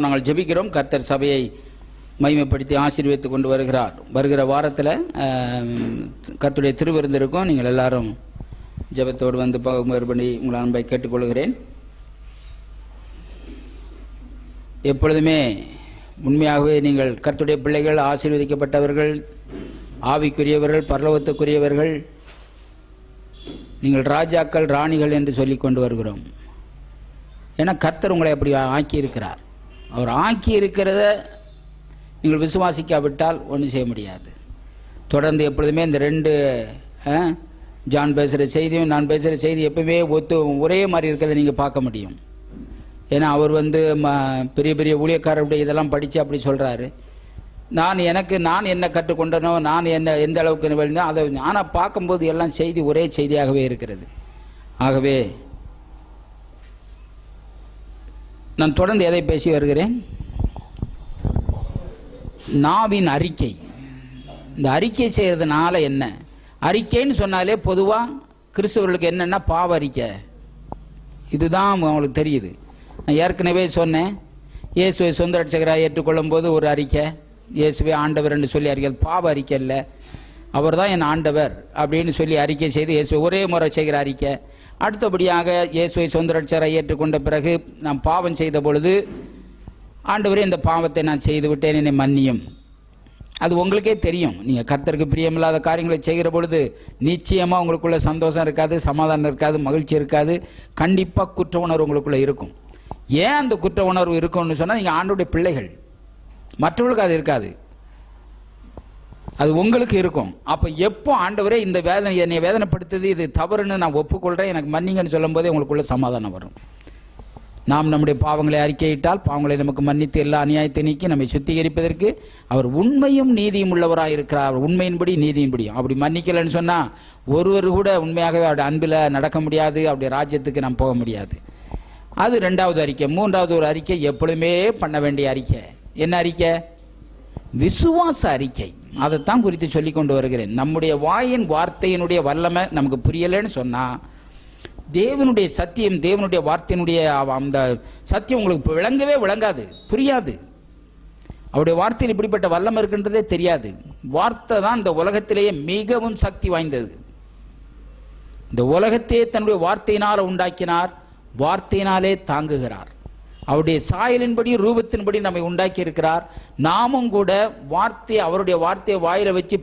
நாங்கள் ஜெபிக்கிறோம். கர்த்தர் சபையை மகிமைப்படுத்தி ஆசீர்வதித்துக் கொண்டு வருகிறார். வருகிற வாரத்தில் கர்த்தருடைய திருவிருந்து இருக்கும். நீங்கள் எல்லாரும் ஜெபத்தோடு வந்து மறுபடி உங்கள் அன்பை கேட்டுக்கொள்கிறேன். எப்பொழுதுமே உண்மையாகவே நீங்கள் கர்த்தருடைய பிள்ளைகள், ஆசீர்வதிக்கப்பட்டவர்கள், ஆவிக்குரியவர்கள், பரலோகத்துக்குரியவர்கள், நீங்கள் ராஜாக்கள், ராணிகள் என்று சொல்லி கொண்டு வருகிறோம். ஏன்னா கர்த்தர் உங்களை அப்படி ஆக்கியிருக்கிறார். அவர் ஆக்கி இருக்கிறத நீங்கள் விசுவாசிக்காவிட்டால் ஒன்றும் செய்ய முடியாது. தொடர்ந்து எப்பொழுதுமே இந்த ரெண்டு ஜான் பேசுகிற செய்தியும் நான் பேசுகிற செய்தி எப்பவுமே ஒரே மாதிரி இருக்கிறத நீங்கள் பார்க்க முடியும். ஏன்னா அவர் பெரிய பெரிய ஊழியக்காரருடைய இதெல்லாம் படித்து அப்படி சொல்கிறாரு. நான் என்ன கற்றுக்கொண்டனோ, நான் எந்த அளவுக்கு விழுந்தோ அதை ஆனால் பார்க்கும்போது எல்லாம் செய்தி ஒரே செய்தியாகவே இருக்கிறது. ஆகவே நான் தொடர்ந்து எதை பேசி வருகிறேன்? நாவின் அறிக்கை. இந்த அறிக்கை செய்கிறதுனால என்ன? அறிக்கைன்னு சொன்னாலே பொதுவாக கிறிஸ்தவர்களுக்கு என்னென்னா பாவ அறிக்கை. இதுதான் அவங்களுக்கு தெரியுது. நான் ஏற்கனவே சொன்னேன், இயேசுவை சொந்த ரட்சகராக ஏற்றுக்கொள்ளும் போது ஒரு அறிக்கை, இயேசுவே ஆண்டவர் என்று சொல்லி அறிக்கை. பாவ அறிக்கை இல்லை, அவர் தான் என் ஆண்டவர் அப்படின்னு சொல்லி அறிக்கை செய்து இயேசுவை ஒரே முறை செய்கிற அறிக்கை. அடுத்தபடியாக இயேசுவை சொந்த ரட்சகராக ஏற்றுக்கொண்ட பிறகு நான் பாவம் செய்த பொழுது, ஆண்டவரே இந்த பாவத்தை நான் செய்து விட்டேன், என்னை மன்னியும். அது உங்களுக்கே தெரியும். நீங்கள் கர்த்தருக்கு பிரியமில்லாத காரியங்களை செய்கிற பொழுது நிச்சயமாக உங்களுக்குள்ள சந்தோஷம் இருக்காது, சமாதானம் இருக்காது, மகிழ்ச்சி இருக்காது. கண்டிப்பாக குற்ற உணர்வு உங்களுக்குள்ளே இருக்கும். ஏன் அந்த குற்ற உணர்வு இருக்கும்னு சொன்னால், நீங்கள் ஆண்டவருடைய பிள்ளைகள், மற்றவர்களுக்கு அது இருக்காது, அது உங்களுக்கு இருக்கும். அப்போ எப்போ ஆண்டவரே இந்த என்னை வேதனைப்படுத்துது, இது தவறுன்னு நான் ஒப்புக்கொள்கிறேன், எனக்கு மன்னிங்கன்னு சொல்லும் போதே உங்களுக்குள்ள சமாதானம் வரும். நாம் நம்முடைய பாவங்களை அறிக்கையிட்டால் பாவங்களை நமக்கு மன்னித்து எல்லா அநியாயத்தை நீக்கி நம்மை சுத்திகரிப்பதற்கு அவர் உண்மையும் நீதியும் உள்ளவராக இருக்கிறார். உண்மையின்படி நீதியின்படியும். அப்படி மன்னிக்கலைன்னு சொன்னால் ஒருவர் கூட உண்மையாகவே அவருடைய அன்பில் நடக்க முடியாது, அவருடைய ராஜ்யத்துக்கு நாம் போக முடியாது. அது ரெண்டாவது அறிக்கை. மூன்றாவது ஒரு அறிக்கை எப்பொழுதுமே பண்ண வேண்டிய அறிக்கை. என்ன அறிக்கை? விசுவாச அறிக்கை. அதைத்தான் குறித்து சொல்லி கொண்டு வருகிறேன். நம்முடைய வாயின் வார்த்தையினுடைய வல்லமை நமக்கு புரியலைன்னு சொன்னால், தேவனுடைய சத்தியம், தேவனுடைய வார்த்தையினுடைய அந்த சத்தியம் உங்களுக்கு விளங்காது, புரியாது. அவருடைய வார்த்தையில் இப்படிப்பட்ட வல்லமை இருக்கின்றதே தெரியாது. வார்த்தை தான் இந்த உலகத்திலேயே மிகவும் சக்தி வாய்ந்தது. இந்த உலகத்தையே தன்னுடைய வார்த்தையினால் உண்டாக்கினார், வார்த்தையினாலே தாங்குகிறார். அவருடைய சாயலின்படி ரூபத்தின்படி நம்மை உண்டாக்கி இருக்கிறார். நாமும் கூட அவருடைய வார்த்தையை வாயில வச்சு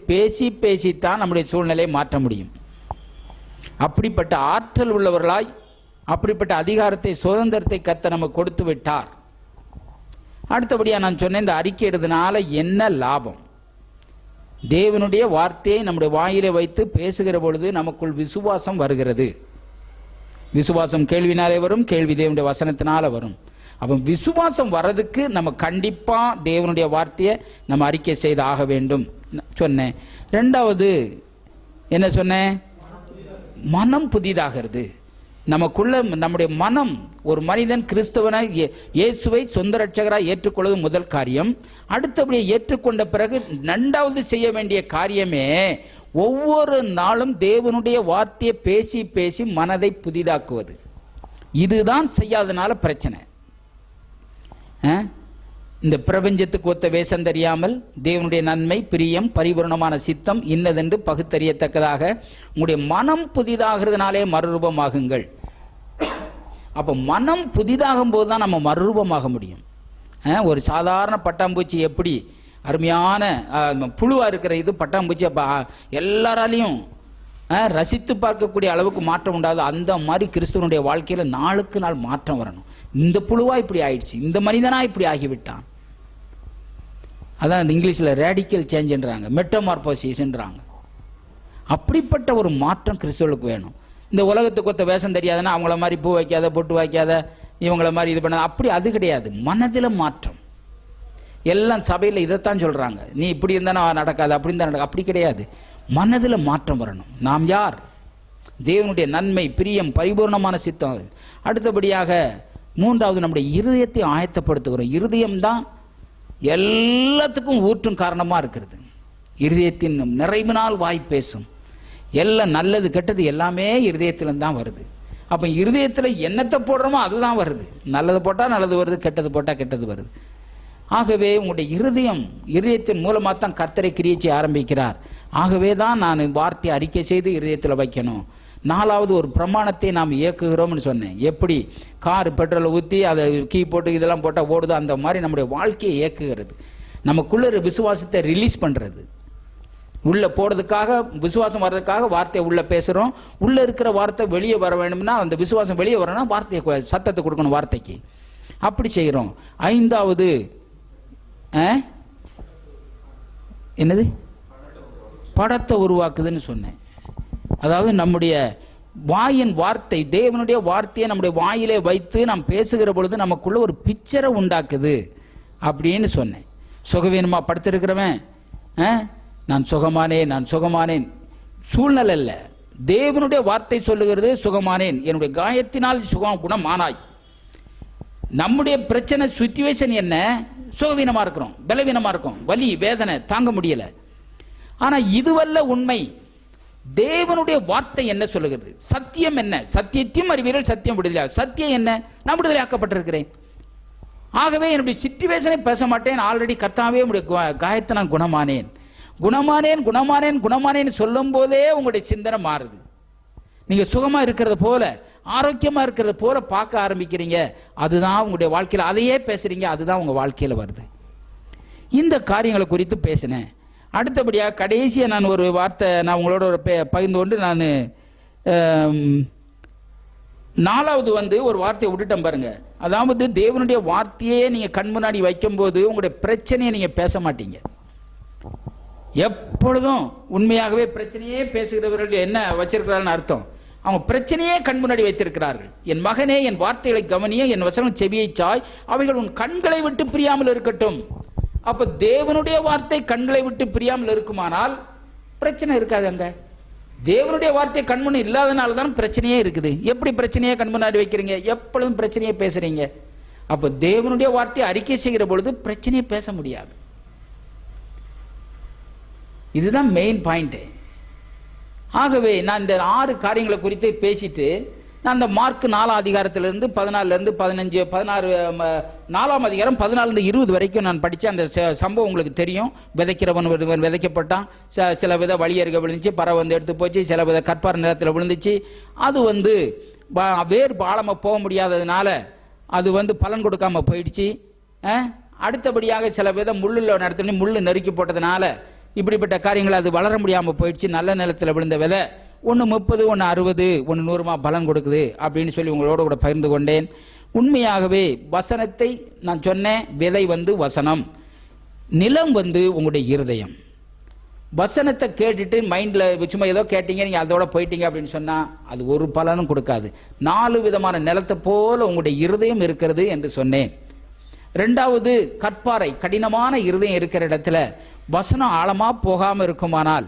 பேசித்தான் நம்முடைய சூழ்நிலையை மாற்ற முடியும். அப்படிப்பட்ட ஆற்றல் உள்ளவர்களாய், அப்படிப்பட்ட அதிகாரத்தை, சுதந்திரத்தை கர்த்தர் நமக்கு கொடுத்து விட்டார். அடுத்தபடியாக நான் சொன்னேன், இந்த அறிக்கையிடுறதுனால என்ன லாபம்? தேவனுடைய வார்த்தையை நம்முடைய வாயிலை வைத்து பேசுகிற பொழுது நமக்குள் விசுவாசம் வருகிறது. விசுவாசம் கேள்வினாலே வரும், கேள்வி தேவனுடைய வசனத்தினால வரும். அப்போ விசுவாசம் வர்றதுக்கு நம்ம கண்டிப்பாக தேவனுடைய வார்த்தையை நம்ம அறிக்கை செய்து ஆக வேண்டும் சொன்னேன். ரெண்டாவது என்ன சொன்னேன்? மனம் புதிதாகிறது. நமக்குள்ள நம்முடைய மனம், ஒரு மனிதன் கிறிஸ்தவனை இயேசுவை சொந்த ரட்சகராக ஏற்றுக்கொள்வது முதல் காரியம். அடுத்தபடியே ஏற்றுக்கொண்ட பிறகு இரண்டாவது செய்ய வேண்டிய காரியமே ஒவ்வொரு நாளும் தேவனுடைய வார்த்தையை பேசி மனதை புதிதாக்குவது. இதுதான் செய்யாதனால பிரச்சனை. இந்த பிரபஞ்சத்துக்கு ஒத்த வேஷம் தெரியாமல் தேவனுடைய நன்மை, பிரியம், பரிபூர்ணமான சித்தம் இன்னதென்று பகுத்தறியத்தக்கதாக உங்களுடைய மனம் புதிதாகிறதுனாலே மறுரூபமாகுங்கள். அப்போ மனம் புதிதாகும் போது தான் நம்ம மறுரூபமாக முடியும். ஒரு சாதாரண பட்டாம்பூச்சி எப்படி அருமையான புழுவாக இருக்கிற இது பட்டாம்பூச்சி எல்லாராலையும் ரசித்து பார்க்கக்கூடிய அளவுக்கு மாற்றம் உண்டாது. அந்த மாதிரி கிறிஸ்துவனுடைய வாழ்க்கையில் நாளுக்கு நாள் மாற்றம் வரணும். இந்த புழுவா இப்படி ஆயிடுச்சு, இந்த மனிதனா இப்படி ஆகிவிட்டான். அதான் இங்கிலீஷில் ரேடிக்கல் சேஞ்சுன்றாங்க, மெட்டமார்போசிஸ்ன்றாங்க. அப்படிப்பட்ட ஒரு மாற்றம் கிறிஸ்துவனுக்கு வேணும். இந்த உலகத்துக்கு ஒத்த வேஷம் தெரியாதுன்னா அவங்கள மாதிரி பூ வைக்காத, பொட்டு வைக்காத, இவங்கள மாதிரி இது பண்ணாத, அப்படி அது கிடையாது. மனதில் மாற்றம். எல்லாம் சபையில் இதைத்தான் சொல்கிறாங்க, நீ இப்படி இருந்தா நடக்காது, அப்படி இருந்தால் நடக்காது. அப்படி கிடையாது. மனதில் மாற்றம் வரணும். நாம் யார்? தேவனுடைய நன்மை, பிரியம், பரிபூர்ணமான சித்தம். அடுத்தபடியாக மூன்றாவது நம்முடைய இருதயத்தை ஆயத்தப்படுத்துகிறோம். இருதயம்தான் எல்லாத்துக்கும் ஊற்றும் காரணமாக இருக்கிறது. இருதயத்தின் நிறைவினால் வாய் பேசும். எல்லாம் நல்லது கெட்டது எல்லாமே இருதயத்திலிருந்து தான் வருது. அப்போ இருதயத்தில் என்னத்தை போடுறோமோ அதுதான் வருது. நல்லது போட்டால் நல்லது வருது, கெட்டது போட்டால் கெட்டது வருது. ஆகவே உங்களுடைய இருதயத்தின் மூலமாக தான் கர்த்தரை கிரியை செய்ய ஆரம்பிக்கிறார். ஆகவே தான் நான் வார்த்தையை அறிக்கை செய்து இருதயத்தில் வைக்கணும். 4வது ஒரு பிரமாணத்தை நாம் இயக்குகிறோம்னு சொன்னேன். எப்படி கார் பெட்ரோலை ஊற்றி அதை கீ போட்டு இதெல்லாம் போட்டால் ஓடுதோ அந்த மாதிரி நம்முடைய வாழ்க்கையை இயக்குகிறது. நமக்குள்ள விசுவாசத்தை ரிலீஸ் பண்ணுறது. உள்ளே போடுறதுக்காக, விசுவாசம் வர்றதுக்காக வார்த்தையை உள்ளே பேசுகிறோம். உள்ளே இருக்கிற வார்த்தை வெளியே வர வேணும்னா, அந்த விசுவாசம் வெளியே வரணும்னா வார்த்தையை சத்தத்தை கொடுக்கணும் வார்த்தைக்கு. அப்படி செய்கிறோம். 5வது என்னது? படத்தை உருவாக்குதுன்னு சொன்னேன். அதாவது நம்முடைய வாயின் வார்த்தை, தேவனுடைய வார்த்தையை நம்முடைய வாயிலே வைத்து நாம் பேசுகிற பொழுது நமக்குள்ள ஒரு பிக்சரை உண்டாக்குது அப்படின்னு சொன்னேன். சுகவீனமாக படுத்திருக்கிறவன் நான் சுகமானேன், நான் சுகமானேன். சூழ்நிலை இல்லை, தேவனுடைய வார்த்தை சொல்லுகிறது சுகமானேன், என்னுடைய காயத்தினால் குணமானாய். நம்முடைய பிரச்சனை சிச்சுவேஷன் என்ன? சுகவீனமாக இருக்கிறோம், பலவீனமாக இருக்கும், வலி வேதனை தாங்க முடியல. ஆனால் இதுவல்ல உண்மை. தேவனுடைய வார்த்தை என்ன சொல்லுகிறது? சத்தியம் என்ன? சத்தியத்தையும் அறிவீர்கள், சத்தியம் விடுதலை. சத்தியம் என்ன? நான் விடுதலை ஆக்கப்பட்டிருக்கிறேன். ஆகவே என்னுடைய சிச்சுவேஷனை பேச மாட்டேன். ஆல்ரெடி கர்த்தாவே உங்களுடைய காயத்தை நான் குணமானேன், குணமானேன், குணமானேன், குணமானேன்னு சொல்லும் போதே உங்களுடைய சிந்தனை மாறுது. நீங்க சுகமா இருக்கிறது போல, ஆரோக்கியமா இருக்கிறது போல பார்க்க ஆரம்பிக்கிறீங்க. அதுதான் உங்களுடைய வாழ்க்கையில், அதையே பேசுறீங்க, அதுதான் உங்க வாழ்க்கையில வருது. இந்த காரியங்களை குறித்து பேசினேன். அடுத்தபடியாக கடைசியாக நான் ஒரு வார்த்தை நான் உங்களோட பகிர்ந்து கொண்டு நான் 4வது ஒரு வார்த்தையை விட்டுட்டேன் பாருங்க. அதாவது தேவனுடைய வார்த்தையே நீங்க கண் முன்னாடி வைக்கும் போது உங்களுடைய பிரச்சனையை நீங்க பேச மாட்டீங்க. எப்பொழுதும் உண்மையாகவே பிரச்சனையே பேசுகிறவர்கள் என்ன வச்சிருக்கிறார்கள் அர்த்தம்? அவங்க பிரச்சனையே கண் முன்னாடி வைத்திருக்கிறார்கள். என் மகனே, என் வார்த்தைகளை கவனிய, என் வசனம் செவியை சாய், அவைகள் உன் கண்களை விட்டு பிரியாமல் இருக்கட்டும். அப்ப தேவனுடைய வார்த்தை கண்களை விட்டு பிரியாமல் இருக்குமானால் பிரச்சனை இருக்காது. அங்க தேவனுடைய வார்த்தை கண்முன்னு இல்லாதனால தான் பிரச்சனையே இருக்குது. எப்படி பிரச்சனையே கண் முன்னாடி வைக்கிறீங்க? எப்பொழுதும் பிரச்சனையே பேசுறீங்க. அப்ப தேவனுடைய வார்த்தையை அறிக்கை செய்கிற பொழுது பிரச்சனையே பேச முடியாது. இதுதான் மெயின் பாயிண்ட். ஆகவே நான் இந்த 6 காரியங்களை குறித்து பேசிட்டு நான் இந்த மார்க் 4 அதிகாரத்திலிருந்து 14 15 16 4ஆம் அதிகாரம் 14 20 வரைக்கும் நான் படித்தேன். அந்த சம்பவம் உங்களுக்கு தெரியும். விதைக்கிறவன் விதைக்கப்பட்டான், சில வித வழியருக விழுந்துச்சு, பறவை எடுத்து போச்சு, சில வித கற்பார் நிலத்தில் விழுந்துச்சு. அது வேறு ஆழமாக போக முடியாததுனால அது பலன் கொடுக்காம போயிடுச்சு. அடுத்தபடியாக சில வித முள்ளில் நடத்தி முள்ளு நெருக்கி போட்டதுனால இப்படிப்பட்ட காரியங்கள் அது வளர முடியாமல் போயிடுச்சு. நல்ல நிலத்தில் விழுந்த விதை ஒன்று 30, ஒன்று 60, ஒன்று 100 பலன் கொடுக்குது அப்படின்னு சொல்லி உங்களோட கூட பகிர்ந்து கொண்டேன். உண்மையாகவே வசனத்தை நான் சொன்னேன். விதை வசனம், நிலம் உங்களுடைய இருதயம். வசனத்தை கேட்டுட்டு மைண்டில் சும்மா ஏதோ கேட்டீங்க, நீங்கள் அதோட போயிட்டீங்க அப்படின்னு சொன்னால் அது ஒரு பலனும் கொடுக்காது. 4 விதமான நிலத்தை போல உங்களுடைய இருதயம் இருக்கிறது என்று சொன்னேன். 2வது கற்பாறை, கடினமான இருதயம் இருக்கிற இடத்துல வசனம் ஆழமாக போகாமல் இருக்குமானால்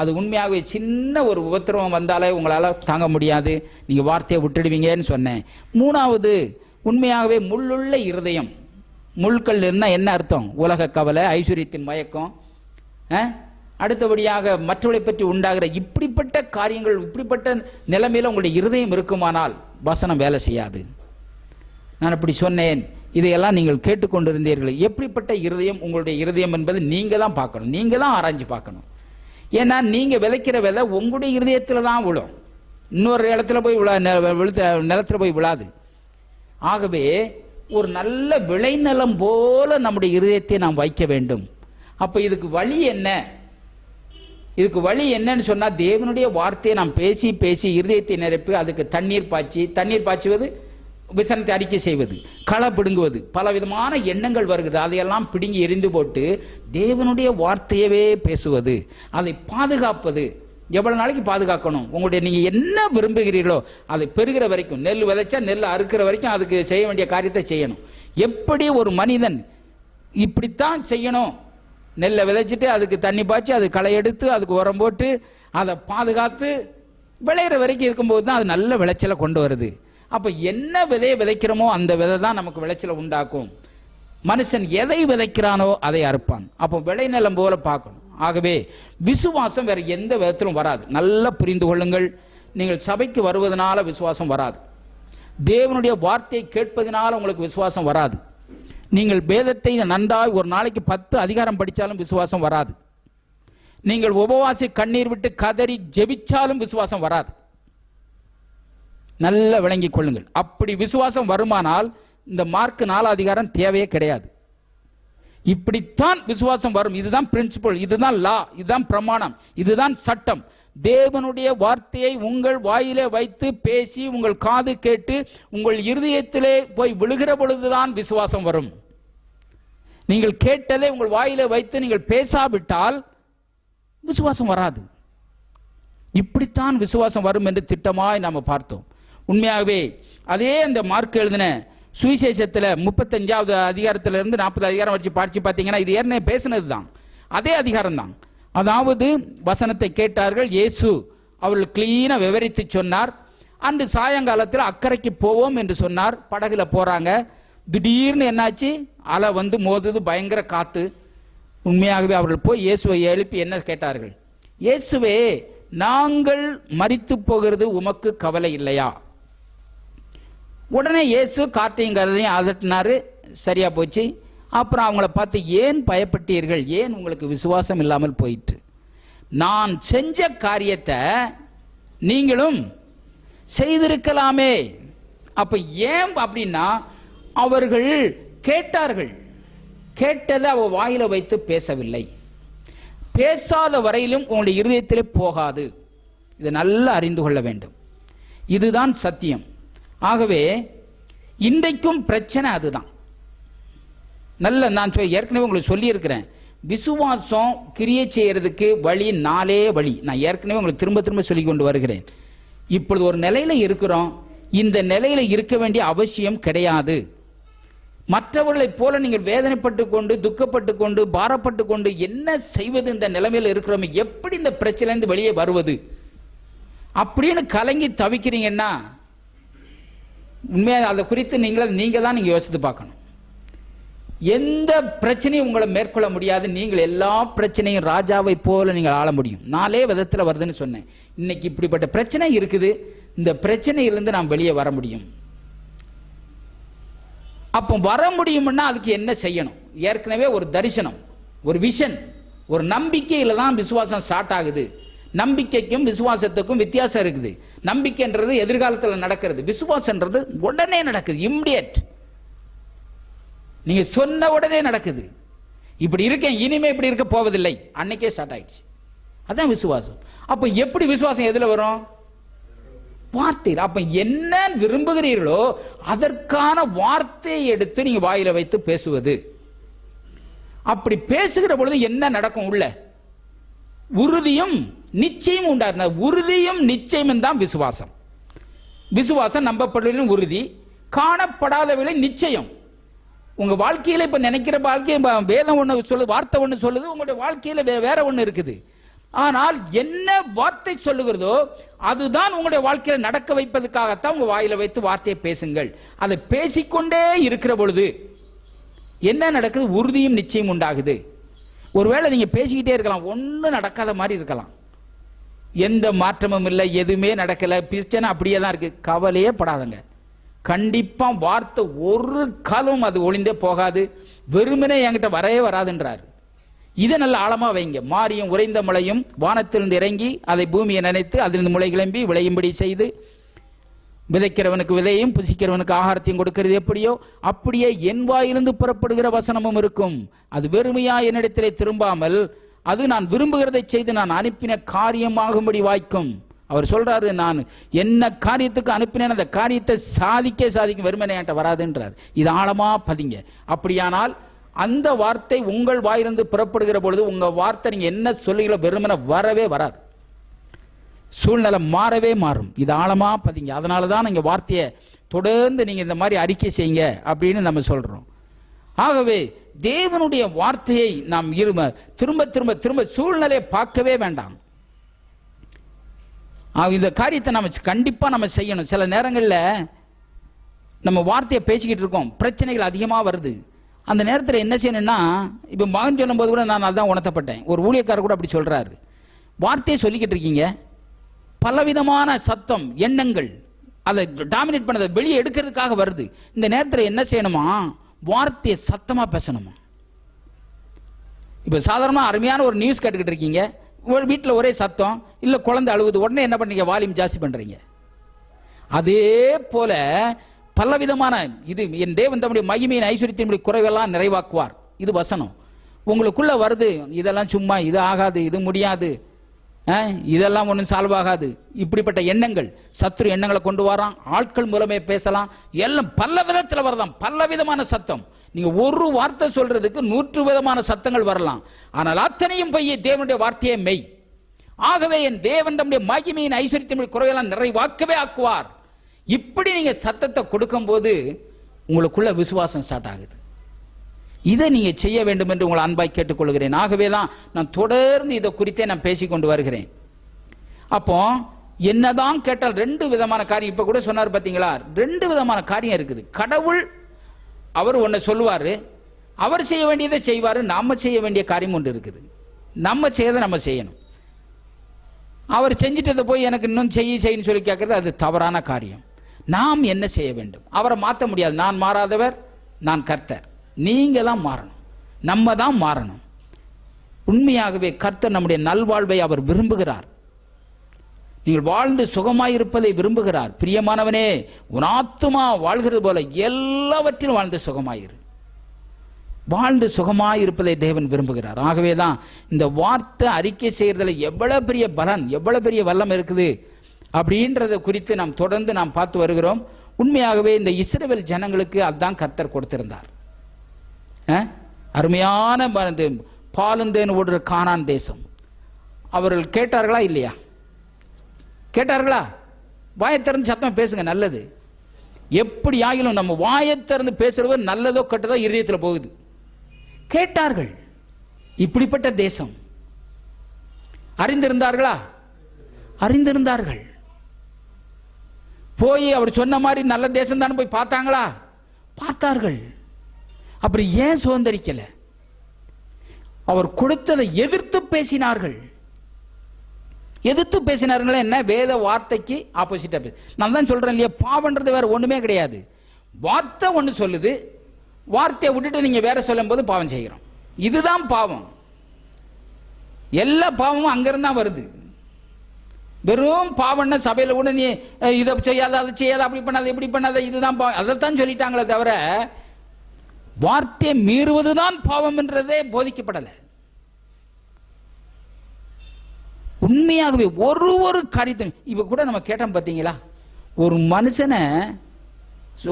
அது உண்மையாகவே சின்ன ஒரு உபத்திரவம் வந்தாலே உங்களால் தாங்க முடியாது, நீங்கள் வார்த்தையை விட்டுடுவீங்கன்னு சொன்னேன். 3வது உண்மையாகவே முள்ளுள்ள இருதயம். முள்கள் இருந்தால் என்ன அர்த்தம்? உலக கவலை, ஐஸ்வர்யத்தின் மயக்கம், அடுத்தபடியாக மற்றவர்களை பற்றி உண்டாகிற இப்படிப்பட்ட காரியங்கள், இப்படிப்பட்ட நிலைமையில் உங்களுடைய இருதயம் இருக்குமானால் வசனம் வேலை செய்யாது. நான் அப்படி சொன்னேன். இதையெல்லாம் நீங்கள் கேட்டுக்கொண்டிருந்தீர்கள். எப்படிப்பட்ட இருதயம் உங்களுடைய இருதயம் என்பது நீங்கள் தான் பார்க்கணும், நீங்கள் தான் ஆராய்ச்சி பார்க்கணும். ஏன்னா நீங்கள் விதைக்கிற விதை உங்களுடைய இருதயத்தில் தான் விழும், இன்னொரு இடத்துல போய் நிலத்தில் போய் விழாது. ஆகவே ஒரு நல்ல விளைநிலம் போல நம்முடைய இருதயத்தை நாம் வைக்க வேண்டும். அப்போ இதுக்கு வழி என்ன? இதுக்கு வழி என்னன்னு சொன்னால், தேவனுடைய வார்த்தையை நாம் பேசி பேசி இருதயத்தை நிரப்பி அதுக்கு தண்ணீர் பாய்ச்சுவது, விசனத்தை அறிக்கை செய்வது, களை பிடுங்குவது, பல விதமான எண்ணங்கள் வருகிறது. அதையெல்லாம் பிடுங்கி எரிந்து போட்டு தேவனுடைய வார்த்தையவே பேசுவது, அதை பாதுகாப்பது. எவ்வளவு நாளைக்கு பாதுகாக்கணும்? உங்களுடைய நீங்கள் என்ன விரும்புகிறீர்களோ அதை பெறுகிற வரைக்கும். நெல் விதைச்சா நெல் அறுக்கிற வரைக்கும் அதுக்கு செய்ய வேண்டிய காரியத்தை செய்யணும். எப்படி ஒரு மனிதன் இப்படித்தான் செய்யணும், நெல்லை விதைச்சிட்டு அதுக்கு தண்ணி பாய்ச்சி அது களை எடுத்து அதுக்கு உரம் போட்டு அதை பாதுகாத்து விளையிற வரைக்கும் இருக்கும்போது தான் அது நல்ல விளைச்சலை கொண்டு வருது. அப்போ என்ன விதையை விதைக்கிறோமோ அந்த விதை தான் நமக்கு விளைச்சலை உண்டாக்கும். மனுஷன் எதை விதைக்கிறானோ அதை அறுப்பான். அப்போ விளைநிலம் போல பார்க்கணும். ஆகவே விசுவாசம் வேற எந்த விதத்திலும் வராது. நல்லா புரிந்து கொள்ளுங்கள். நீங்கள் சபைக்கு வருவதனால விசுவாசம் வராது. தேவனுடைய வார்த்தையை கேட்பதனால உங்களுக்கு விசுவாசம் வராது. நீங்கள் வேதத்தை நன்றாய் ஒரு நாளைக்கு 10 அதிகாரம் படித்தாலும் விசுவாசம் வராது. நீங்கள் உபவாசி கண்ணீர் விட்டு கதறி ஜெபிச்சாலும் விசுவாசம் வராது. நல்ல விளங்கிக் கொள்ளுங்கள். அப்படி விசுவாசம் வருமானால் இந்த மார்க் 4 அதிகாரம் தேவையே கிடையாது. இப்படித்தான் விசுவாசம் வரும். இதுதான் பிரின்சிபல், இதுதான் லா, இதுதான் பிரமாணம், இதுதான் சட்டம். தேவனுடைய வார்த்தையை உங்கள் வாயிலே வைத்து பேசி உங்கள் காது கேட்டு உங்கள் இருதயத்திலே போய் விழுகிற பொழுதுதான் விசுவாசம் வரும். நீங்கள் கேட்டதை உங்கள் வாயிலே வைத்து நீங்கள் பேசாவிட்டால் விசுவாசம் வராது. இப்படித்தான் விசுவாசம் வரும் என்று திட்டமாய் நாம் பார்த்தோம். உண்மையாகவே அதே அந்த மார்க் எழுதின சுவிசேஷத்தில் 35வது அதிகாரத்திலிருந்து 40 அதிகாரம் வச்சு படிச்சு பார்த்தீங்கன்னா இது ஏற்கனவே பேசினது தான், அதே அதிகாரம் தான். அதாவது வசனத்தை கேட்டார்கள், இயேசு அவர்கள் கிளீனாக விவரித்து சொன்னார். அன்று சாயங்காலத்தில் அக்கறைக்கு போவோம் என்று சொன்னார். படகுல போகிறாங்க. திடீர்னு என்னாச்சு, அலை வந்து மோதுது, பயங்கர காற்று. உண்மையாகவே அவர்கள் போய் இயேசுவை எழுப்பி என்ன கேட்டார்கள், இயேசுவே நாங்கள் மரித்து போகிறது உமக்கு கவலை இல்லையா? உடனே இயேசு காற்றையும் கரையும் அதட்டினாரு, சரியா போச்சு. அப்புறம் அவங்கள பார்த்து ஏன் பயப்பட்டீர்கள், ஏன் உங்களுக்கு விசுவாசம் இல்லாமல் போயிற்று? நான் செஞ்ச காரியத்தை நீங்களும் செய்திருக்கலாமே. அப்ப ஏன் அப்படின்னா அவர்கள் கேட்டார்கள், கேட்டதை அவ வாயில வைத்து பேசவில்லை. பேசாத வரையிலும் உங்களுடைய இருதயத்திலே போகாது. இதை நல்லா அறிந்து கொள்ள வேண்டும். இதுதான் சத்தியம். ஆகவே இன்றைக்கும் பிரச்சனை அதுதான். நல்ல நான் ஏற்கனவே உங்களுக்கு சொல்லியிருக்கிறேன், விசுவாசம் கிரியை செய்யறதுக்கு வழி 4 வழி. நான் ஏற்கனவே உங்களுக்கு திரும்ப திரும்ப சொல்லி கொண்டு வருகிறேன். இப்பொழுது ஒரு நிலையில இருக்கிறோம், இந்த நிலையில இருக்க வேண்டிய அவசியம் கிடையாது. மற்றவர்களைப் போல நீங்கள் வேதனைப்பட்டு கொண்டு துக்கப்பட்டு கொண்டு பாரப்பட்டு கொண்டு என்ன செய்வது, இந்த நிலைமையில் இருக்கிறோம், எப்படி இந்த பிரச்சனையிலிருந்து வெளியே வருவது அப்படின்னு கலங்கி தவிக்கிறீங்கன்னா உண்மையாக அதை குறித்து நீங்க தான் நீங்க யோசித்து பார்க்கணும். எந்த பிரச்சனையும் உங்களை மேற்கொள்ள முடியாது. நீங்கள் எல்லா பிரச்சனையும் ராஜாவை போல நீங்கள் ஆள முடியும். 4 விதத்தில் வருதுன்னு சொன்னேன். இன்னைக்கு இப்படிப்பட்ட பிரச்சனை இருக்குது, இந்த பிரச்சனையிலிருந்து நாம் வெளியே வர முடியும். அப்போ வர முடியும்னா அதுக்கு என்ன செய்யணும்? ஏற்கனவே ஒரு தரிசனம், ஒரு விஷன், ஒரு நம்பிக்கையில தான் விசுவாசம் ஸ்டார்ட் ஆகுது. நம்பிக்கைக்கும் விசுவாசத்துக்கும் வித்தியாசம் இருக்குது. நம்பிக்கைன்றது எதிர்காலத்தில் நடக்கிறது, விசுவாசன்றது உடனே நடக்குது, இம்மிடியட். நீங்க சொன்ன உடனே நடக்குது. இப்படி இருக்கேன், இனிமே இப்படி இருக்க போவதில்லை, அன்னைக்கே ஸ்டார்ட் ஆயிடுச்சு. அதான் விசுவாசம். அப்ப எப்படி விசுவாசம் எதுல வரும்? வார்த்தை. அப்ப என்ன விரும்புகிறீர்களோ அதற்கான வார்த்தையை எடுத்து நீங்க வாயில வைத்து பேசுவது. அப்படி பேசுகிற பொழுது என்ன நடக்கும்? உள்ள உறுதியும் நிச்சயம் உண்டாது. உறுதியும் நிச்சயமும் தான் விசுவாசம். விசுவாசம் நம்பப்படுவதிலும் உறுதி, காணப்படாதவர்களை நிச்சயம். உங்க வாழ்க்கையில இப்ப நினைக்கிற வாழ்க்கை வேதம் ஒண்ணு சொல்லுது, வார்த்தை ஒண்ணு சொல்லுது, உங்களுடைய வாழ்க்கையில வேற ஒண்ணு இருக்குது. ஆனால் என்ன வார்த்தை சொல்லுகிறதோ அதுதான் உங்களுடைய வாழ்க்கையில நடக்க வைப்பதற்காகத்தான் உங்க வாயில வைத்து வார்த்தையை பேசுங்கள். அதை பேசிக்கொண்டே இருக்கிற பொழுது என்ன நடக்குது? உறுதியும் நிச்சயம் உண்டாகுது. ஒருவேளை நீங்க பேசிக்கிட்டே இருக்கலாம், ஒன்னும் நடக்காத மாதிரி இருக்கலாம், எந்த மாற்றமும் இல்லை, எதுவுமே நடக்கல, பிரச்சனை அப்படியே தான் இருக்கு. கவலையே படாதங்க. கண்டிப்பா வார்த்தை ஒரு காலம் அது ஒளிந்தே போகாது, வெறுமனே என்கிட்ட வரவே வராதுன்றார். இதை நல்ல ஆழமா வைங்க. மாரியும் உறைந்த மழையும் வானத்திலிருந்து இறங்கி அதை பூமியை நினைத்து அதிலிருந்து முளை கிளம்பி விளையும்படி செய்து விதைக்கிறவனுக்கு விதையும் புசிக்கிறவனுக்கு ஆகாரத்தையும் கொடுக்கிறது எப்படியோ அப்படியே என் வாயிலிருந்து புறப்படுகிற வசனமும் இருக்கும். அது வெறுமையா என்னிடத்திலே திரும்பாமல் அது நான் விரும்புகிறதை செய்து நான் அனுப்பின காரியமாகும்படி வாய்க்கும். அவர் சொல்றாரு, நான் என்ன காரியத்துக்கு அனுப்பினேன் அந்த காரியத்தை சாதிக்க வெறுமனே என்கிட்ட வராதுன்றார். இது ஆழமா பதிங்க. அப்படியானால் அந்த வார்த்தை உங்கள் வாயிலிருந்து புறப்படுகிற பொழுது உங்க வார்த்தை நீங்க என்ன சொல்லுங்களோ வெறுமனே வரவே வராது, சூழ்நிலை மாறவே மாறும். இது ஆழமா பதிங்க. அதனாலதான் நீங்க வார்த்தையை தொடர்ந்து நீங்க இந்த மாதிரி அறிக்கை செய்யுங்க அப்படின்னு நம்ம சொல்றோம். ஆகவே தேவனுடைய வார்த்தையை நாம் திரும்ப திரும்ப திரும்ப சூழ்நிலையை பார்க்கவே வேண்டாம். இந்த காரியத்தை நம்ம கண்டிப்பா நம்ம செய்யணும். சில நேரங்களில் நம்ம வார்த்தையை பேசிக்கிட்டு இருக்கோம், பிரச்சனைகள் அதிகமாக வருது. அந்த நேரத்தில் என்ன செய்யணும்னா, இப்போ மகன் சொல்லும் போது கூட நான் அதான் உணர்த்தப்பட்டேன். ஒரு ஊழியக்காரர் கூட அப்படி சொல்றாரு, வார்த்தையை சொல்லிக்கிட்டு இருக்கீங்க, பலவிதமான சத்தம், எண்ணங்கள் அதை டாமினேட் பண்ணதை வெளியே எடுக்கிறதுக்காக வருது. இந்த நேரத்தில் என்ன செய்யணுமா? வார்த்தையை சத்தமாக பேசணுமா. இப்போ சாதாரணமாக அருமையான ஒரு நியூஸ் கேட்டுக்கிட்டு இருக்கீங்க, ஒரு வீட்டில் ஒரே சத்தம், இல்லை குழந்தை அழுவுது, உடனே என்ன பண்ணுறீங்க? வால்யூம் ஜாஸ்தி பண்ணுறீங்க. அதே போல பலவிதமான இது என் தேவன் தம்முடைய மகிமையின் ஐஸ்வரியத்தினுடைய குறைவெல்லாம் நிறைவாக்குவார். இது வசனம் உங்களுக்குள்ள வருது. இதெல்லாம் சும்மா, இது ஆகாது, இது முடியாது, இதெல்லாம் ஒன்றும் சால்வ் ஆகாது. இப்படிப்பட்ட எண்ணங்கள், சத்துரு எண்ணங்களை கொண்டு வரான். ஆட்கள் மூலமே பேசலாம். எல்லாம் பல விதத்தில் வரலாம். பல விதமான சத்தம். நீங்க ஒரு வார்த்தை சொல்றதுக்கு 100 விதமான சத்தங்கள் வரலாம். ஆனால் அத்தனையும் பொய், தேவனுடைய வார்த்தையே மெய். ஆகவே என் தேவன் தம்முடைய மகிமையின் ஐஸ்வரியத்தினுடைய குறைவெல்லாம் நிறைவாக்கவே ஆக்குவார். இப்படி நீங்க சத்தத்தை கொடுக்கும் போது உங்களுக்குள்ள விசுவாசம் ஸ்டார்ட் ஆகுது. இதை நீங்க செய்ய வேண்டும் என்று உங்களை அன்பாய் கேட்டுக்கொள்கிறேன். ஆகவே தான் நான் தொடர்ந்து இதை குறித்தே நான் பேசிக்கொண்டு வருகிறேன். அப்போ என்னதான் கேட்டால் 2 விதமான காரியம், இப்ப கூட சொன்னார் பார்த்தீங்களா, 2 விதமான காரியம் இருக்குது. கடவுள் அவர் ஒன்றை சொல்லுவார், அவர் செய்ய வேண்டியதை செய்வார். நாம செய்ய வேண்டிய காரியம் ஒன்று இருக்குது. நம்ம செய்யறதை நம்ம செய்யணும். அவர் செஞ்சுட்டதை போய் எனக்கு இன்னும் செய்யன்னு சொல்லி கேட்கறது அது தவறான காரியம். நாம் என்ன செய்ய வேண்டும்? அவரை மாற்ற முடியாது. நான் மாறாதவர், நான் கர்த்தர். நீங்க தான் மாறணும், நம்ம தான் மாறணும். உண்மையாகவே கர்த்தர் நம்முடைய நல்வாழ்வை அவர் விரும்புகிறார். நீங்கள் வாழ்ந்து சுகமாயிருப்பதை விரும்புகிறார். பிரியமானவனே, உன் ஆத்துமா வாழ்கிறது போல எல்லாவற்றிலும் வாழ்ந்து சுகமாயிரு. வாழ்ந்து சுகமாயிருப்பதை தேவன் விரும்புகிறார். ஆகவே தான் இந்த வார்த்தை அறிக்கை செய்யறதுல எவ்வளவு பெரிய பலன், எவ்வளவு பெரிய வல்லம் இருக்குது அப்படின்றத குறித்து நாம் தொடர்ந்து நாம் பார்த்து வருகிறோம். உண்மையாகவே இந்த இஸ்ரவேல் ஜனங்களுக்கு அதான் கர்த்தர் கொடுத்திருந்தார். அருமையான பாலுந்தேன் ஓடுற கானான் தேசம். அவர்கள் கேட்டார்களா இல்லையா? கேட்டார்களா? வாயை திறந்து சத்தம் பேசுங்க, நல்லது. எப்படி ஆகிலும் நம்ம வாயை திறந்து பேசுறது நல்லதோ கெட்டதோ இருதயத்தில் போகுது. கேட்டார்கள். இப்படிப்பட்ட தேசம் அறிந்திருந்தார்களா? அறிந்திருந்தார்கள். போய் அவர் சொன்ன மாதிரி நல்ல தேசம் தானே போய் பார்த்தாங்களா? பார்த்தார்கள். அப்புறம் ஏன் சுதந்திரிக்கல? அவர் கொடுத்ததை எதிர்த்து பேசினார்கள். எதிர்த்து பேசினார்கள். என்ன? வேத வார்த்தைக்கு ஆப்போசிட்டா பேச. நான் தான் சொல்றேன் இல்லையா, பாவம்ன்றது வேற ஒண்ணுமே கிடையாது. வார்த்தை ஒன்று சொல்லுது, வார்த்தையை விட்டுட்டு நீங்க வேற சொல்லும் போது பாவம் செய்கிறோம். இதுதான் பாவம். எல்லா பாவமும் அங்கிருந்தா வருது. வெறும் பாவம்னா சபையில் கூட நீ இதை செய்யாத, அதை செய்யாத, அப்படி பண்ணாத, இப்படி பண்ணாத, இதுதான் பாவம், அதைத்தான் சொல்லிட்டாங்களே தவிர வார்த்தையை மீறுவதுதான் பாவம் என்றதே போதிக்கப்படலை. உண்மையாகவே ஒரு காரியத்தை இப்ப கூட நம்ம கேட்டோம் பார்த்தீங்களா? ஒரு மனுஷனை,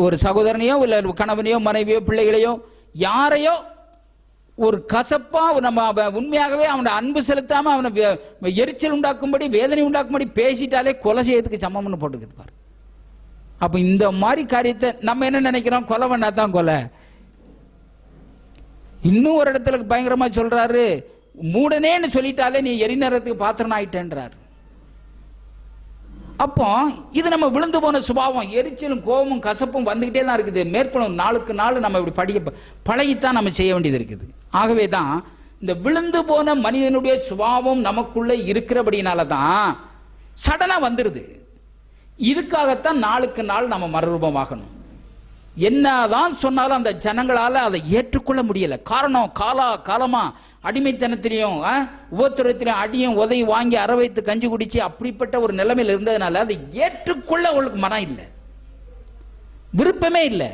ஒரு சகோதரனையோ இல்லை கணவனையோ மனைவியோ பிள்ளைகளையோ யாரையோ ஒரு கசப்பா நம்ம உண்மையாகவே அவனை அன்பு செலுத்தாம அவனை எரிச்சல் உண்டாக்கும்படி, வேதனை உண்டாக்கும்படி பேசிட்டாலே கொலை செய்யறதுக்கு சமம்னு போட்டுக்குது பாரு. அப்ப இந்த மாதிரி காரியத்தை நம்ம என்ன நினைக்கிறோம்? கொலை பண்ணாதான் கொலை. இன்னும் ஒரு இடத்துல பயங்கரமா சொல்றாரு, மூடனேன்னு சொல்லிட்டாலே நீ எரிநரத்துக்கு பாத்திரம் ஆயிட்டேன்றார். அப்போ இது நம்ம விழுந்து போன சுபாவம். எரிச்சலும் கோபமும் கசப்பும் வந்துகிட்டே தான் இருக்குது. மேற்கொள்ளும் நாளுக்கு நாள் நம்ம இப்படி பழகித்தான் நம்ம செய்ய வேண்டியது இருக்குது. ஆகவே தான் இந்த விழுந்து போன மனிதனுடைய சுபாவம் நமக்குள்ள இருக்கிறபடினால தான் சடனா வந்துருது. இதுக்காகத்தான் நாளுக்கு நாள் நம்ம மறுரூபமாகணும். என்னதான் சொன்னாலும் அந்த ஜனங்களால அதை ஏற்றுக்கொள்ள முடியல. காரணம், காலமா அடிமைத்தனத்திலையும் உபத்திரத்திலையும் அடியும் உதவி வாங்கி அற வைத்து கஞ்சி குடிச்சு அப்படிப்பட்ட ஒரு நிலைமையில் இருந்ததுனால அதை ஏற்றுக்கொள்ள அவங்களுக்கு மனம் இல்லை, விருப்பமே இல்லை.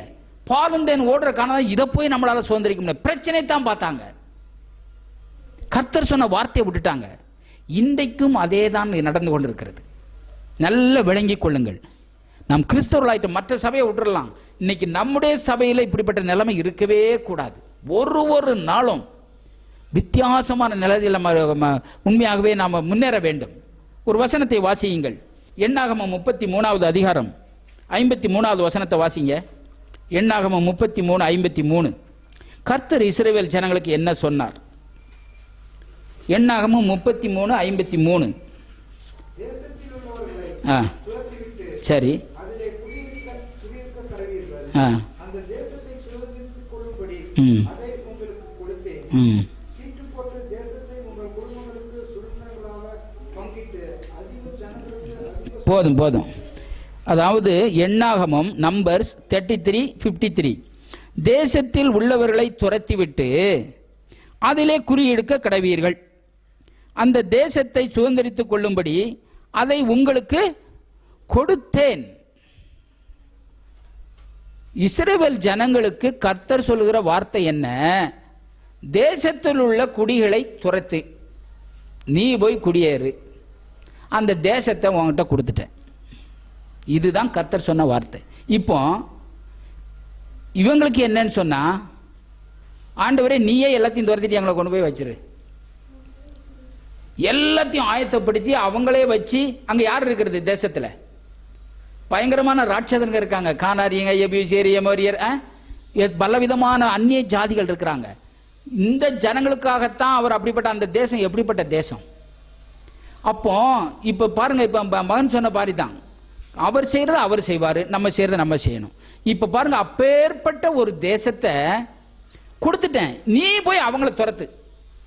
பாலுந்தேன் ஓடுற காரணம் இதை போய் நம்மளால சுதந்திரிக்க முடியாது. பிரச்சனை தான் பார்த்தாங்க. கர்த்தர் சொன்ன வார்த்தையை விட்டுட்டாங்க. இன்றைக்கும் அதே தான் நடந்து கொண்டிருக்கிறது. நல்ல விளங்கிக் கொள்ளுங்கள். நாம் கிறிஸ்தவர்களாயிட்ட மற்ற சபையை விட்டுறலாம். இன்னைக்கு நம்முடைய சபையில் இப்படிப்பட்ட நிலைமை இருக்கவே கூடாது. ஒரு நாளும் வித்தியாசமான நிலையில் நம்ம உண்மையாகவே நாம் முன்னேற வேண்டும். ஒரு வசனத்தை வாசியுங்கள். எண்ணாகமம் 33வது அதிகாரம் 53வது வசனத்தை வாசிங்க. எண்ணாகமம் 33:53. கர்த்தர் இஸ்ரவேல் ஜனங்களுக்கு என்ன சொன்னார்? எண்ணாகமம் 33:53. சரி. போதும் போதும். அதாவது எண்ணாகமம் நம்பர்ஸ் 33:53, தேசத்தில் உள்ளவர்களை துரத்திவிட்டு அதிலே குறியெடுக்க கடவீர்கள், அந்த தேசத்தை சுதந்திரித்துக் கொள்ளும்படி அதை உங்களுக்கு கொடுத்தேன். இஸ்ரவேல் ஜனங்களுக்கு கர்த்தர் சொல்லுகிற வார்த்தை என்ன? தேசத்தில் உள்ள குடிகளை துரத்து, நீ போய் குடியேறு, அந்த தேசத்தை உங்ககிட்ட கொடுத்துட்டேன். இதுதான் கர்த்தர் சொன்ன வார்த்தை. இப்போ இவங்களுக்கு என்னன்னு சொன்னா, ஆண்டவரே நீயே எல்லாத்தையும் துரத்திட்டு எங்களை கொண்டு போய் வச்சிரு, எல்லாத்தையும் ஆயத்தப்படுத்தி அவங்களே வச்சு. அங்க யார் இருக்கிறது? தேசத்துல பயங்கரமான ராட்சதங்க இருக்காங்க, கானாரியங்க, எபியூசியர், எமோரியர், பலவிதமான அந்நிய ஜாதிகள் இருக்கிறாங்க. இந்த ஜனங்களுக்காகத்தான் அவர் அப்படிப்பட்ட அந்த தேசம் எப்படிப்பட்ட தேசம். அப்போ இப்ப பாருங்க, இப்ப மகன் சொன்ன பாரி தான், அவர் செய்யறத அவர் செய்வாரு, நம்ம செய்யறத நம்ம செய்யணும். இப்ப பாருங்க, அப்பேற்பட்ட ஒரு தேசத்தை கொடுத்துட்டேன், நீ போய் அவங்கள துரத்து.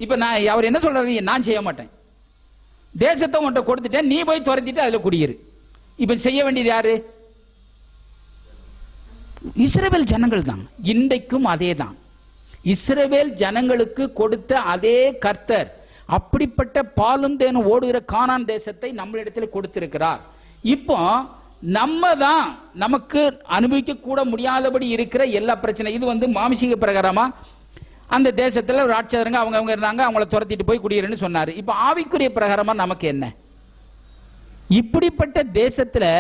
இப்ப நான் அவர் என்ன சொல்றாரு? நான் செய்ய மாட்டேன், தேசத்தை உன்கிட்ட கொடுத்துட்டேன், நீ போய் துரத்திட்டு அதுல குடியிரு. இப்ப செய்ய வேண்டியது யாரு? இஸ்ரவேல் ஜனங்கள் தான். இன்றைக்கும் அதே தான். இஸ்ரவேல் ஜனங்களுக்கு கொடுத்த அதே கர்த்தர் அப்படிப்பட்ட பாலும் தேனும் ஓடுகிற கானான் தேசத்தை நம்மளிடத்தில் கொடுத்திருக்கிறார். இப்போ நம்ம தான் நமக்கு அனுபவிக்க கூட முடியாதபடி இருக்கிற எல்லா பிரச்சனை. இது மாமிசீக பிரகாரமா அந்த தேசத்தில் ராட்சதருங்க அவங்க இருந்தாங்க, அவங்கள துரத்திட்டு போய் குடியிருன்னு சொன்னார். இப்போ ஆவிக்குரிய பிரகாரமா நமக்கு என்ன? இப்படிப்பட்ட தேசத்தில்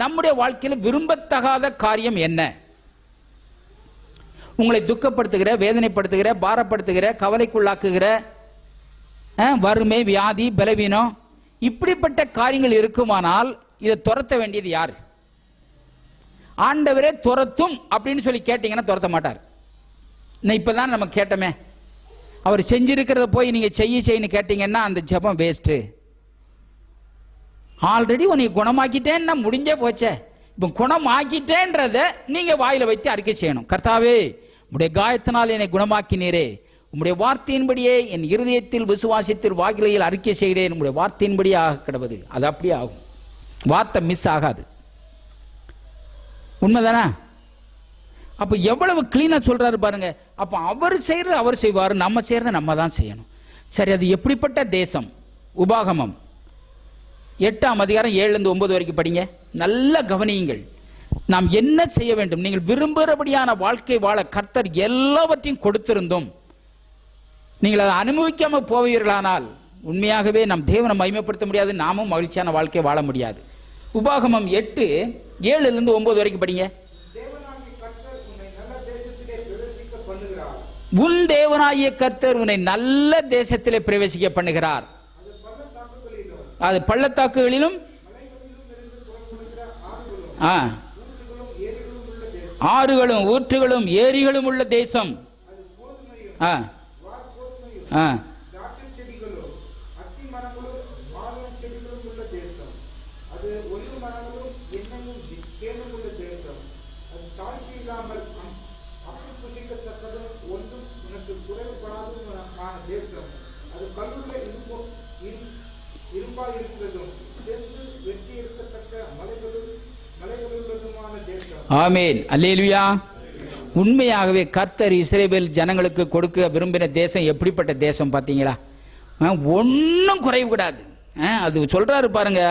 நம்முடைய வாழ்க்கையில் விரும்பத்தகாத காரியம் என்ன? உங்களை துக்கப்படுத்துகிற, வேதனைப்படுத்துகிற, பாரப்படுத்துகிற, கவலைக்குள்ளாக்குகிற வறுமை, வியாதி, பலவீனம், இப்படிப்பட்ட காரியங்கள் இருக்குமானால் இதை துரத்த வேண்டியது யாரு? ஆண்டவரே துரத்தும் அப்படின்னு சொல்லி கேட்டீங்கன்னா துரத்த மாட்டார். இப்பதான் நம்ம கேட்டோமே, அவர் செஞ்சிருக்கிறத போய் நீங்க செய்யன்னு கேட்டீங்கன்னா அந்த ஜெபம் வேஸ்ட். ஆல்ரெடி உன்னை குணமாக்கிட்டேன்னா முடிஞ்சே போச்சே. இப்போ குணமாக்கிட்டேன்றத நீங்க வாயில வைத்து அறிக்கை செய்யணும். கர்த்தாவே, உம்முடைய காயத்தினால் என்னை குணமாக்கினீரே, உம்முடைய வார்த்தையின்படியே என் இருதயத்தில் விசுவாசத்தில் வாயிலையில் அறிக்கை செய்கிறேன், உம்முடைய வார்த்தையின்படியே ஆக கிடவது. அது அப்படியே ஆகும், வார்த்தை மிஸ் ஆகாது. உண்மைதானே? அப்ப எவ்வளவு கிளீனா சொல்றாரு பாருங்க. அப்ப அவர் செய்யறது அவர் செய்வார், நம்ம செய்யறத நம்ம தான் செய்யணும். சரி, அது எப்படிப்பட்ட தேசம்? உபாகமம் 8ஆம் அதிகாரம் 7-9 வரைக்கும் படிங்க, நல்ல கவனியுங்கள். நாம் என்ன செய்ய வேண்டும்? நீங்கள் விரும்புகிறபடியான வாழ்க்கை வாழ கர்த்தர் எல்லாவற்றையும் கொடுத்திருந்தும் நீங்கள் அதை அனுபவிக்காம போவீர்களானால் உண்மையாகவே நம் தேவனை மகிமைப்படுத்த முடியாது, நாமும் மகிழ்ச்சியான வாழ்க்கை வாழ முடியாது. உபாகமம் 8:7-9 வரைக்கும் படிங்க. உன் தேவனாகிய கர்த்தர் உன்னை நல்ல தேசத்திலே பிரவேசிக்க பண்ணுகிறார். அது பள்ளத்தாக்குகளிலும் ஆறுகளும் ஊற்றுகளும் ஏரிகளும் உள்ள தேசம். ஆமென், அல்லேலூயா. உண்மையாகவே கர்த்தர் இஸ்ரவேல் ஜனங்களுக்கு கொடுக்க விரும்பின தேசம் எப்படிப்பட்ட தேசம் பார்த்தீங்களா? ஒன்றும் குறைவு கூடாது. அது சொல்றாரு பாருங்க.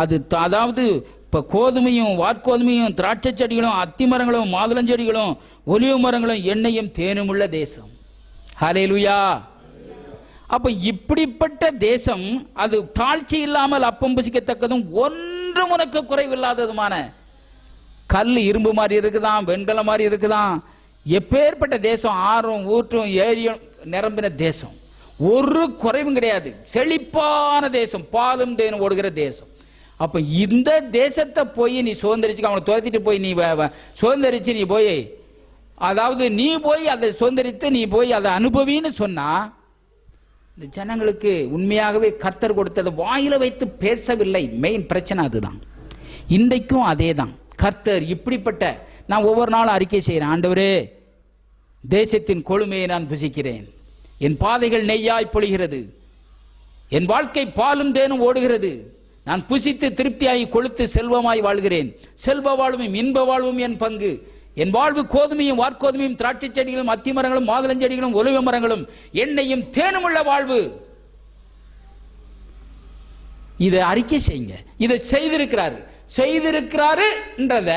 அது அதாவது இப்போ கோதுமையும் வாற்கோதுமையும் திராட்சை செடிகளும் அத்தி மரங்களும் மாதுளஞ்செடிகளும் ஒலிவு மரங்களும் எண்ணெயும் தேனும் உள்ள தேசம். ஹல்லேலூயா. அப்ப இப்படிப்பட்ட தேசம், அது தாழ்ச்சி இல்லாமல் அப்பம் புசிக்கத்தக்கதும் ஒன்றும் உனக்கு குறைவில்லாததுமான, கல் இரும்பு மாதிரி இருக்குதான், வெண்கலம் மாதிரி இருக்குதான், எப்பேற்பட்ட தேசம், ஆறும் ஊற்றும் ஏரியும் நிரம்பின தேசம், ஒரு குறைவும் கிடையாது, செழிப்பான தேசம், பாலும் தேனும் ஓடுகிற தேசம். அப்ப இந்த தேசத்தை போய் நீ சுதந்திரிச்சு, அவனை துரத்திட்டு போய் நீ சுதந்திரிச்சு நீ போய், அதாவது நீ போய் அதை சுதந்திரித்து நீ போய் அதை அனுபவின்னு சொன்னா, இந்த ஜனங்களுக்கு உண்மையாகவே கர்த்தர் கொடுத்தது வாயில வைத்து பேசவில்லை. மெயின் பிரச்சனை அதுதான். இன்றைக்கும் அதே தான். கர்த்தர் இப்படிப்பட்ட, நான் ஒவ்வொரு நாளும் அறிக்கை செய்கிறேன், ஆண்டவரே தேசத்தின் கொழுமையை நான் புசிக்கிறேன், என் பாதைகள் நெய்யாய் பொழிகிறது, என் வாழ்க்கை பாலும் தேனும் ஓடுகிறது, நான் புசித்து திருப்தியாகி கொழுத்து செல்வமாய் வாழ்கிறேன். செல்வ வாழ்வும் இன்ப வாழ்வும் என் பங்கு. என் வாழ்வு கோதுமையும் வார்கோதுமையும் திராட்சை செடிகளும் அத்தி மரங்களும் மாதுளஞ்செடிகளும் ஒலிவ மரங்களும் எண்ணெயும் தேனுமுள்ள வாழ்வு. இதை அறிக்கை செய்யுங்க. இதை செய்திருக்கிறாரு என்றத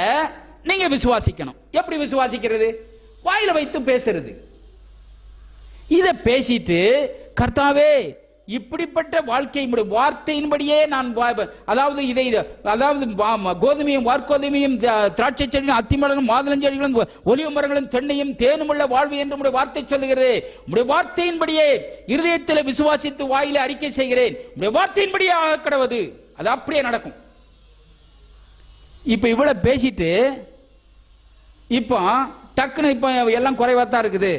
நீங்க விசுவாசிக்கணும். எப்படி விசுவாசிக்கிறது? வாயில வைத்து பேசுறது. இதை பேசிட்டு கர்த்தாவே இப்படிப்பட்ட வாழ்க்கை வார்த்தையின்படியே நான் கோதுமையும் வார்கோதுமையும் திராட்சை செடிகளும் அத்திமரங்களும் மாதுளஞ்செடிகளும் ஒலிவ மரங்களும் தென்னையும் தேனுமுள்ள வாழ்வு என்று உடைய வார்த்தை சொல்லுகிறது. உடைய வார்த்தையின்படியே இருதயத்தில் விசுவாசித்து வாயில அறிக்கை செய்கிறேன். உடைய வார்த்தையின்படியே ஆக கடவது. அது அப்படியே நடக்கும். இப்ப இவ்வளவு பேசிட்டு இப்போ டக்குன்னு இப்போ எல்லாம் குறைவாத்தான் இருக்குது,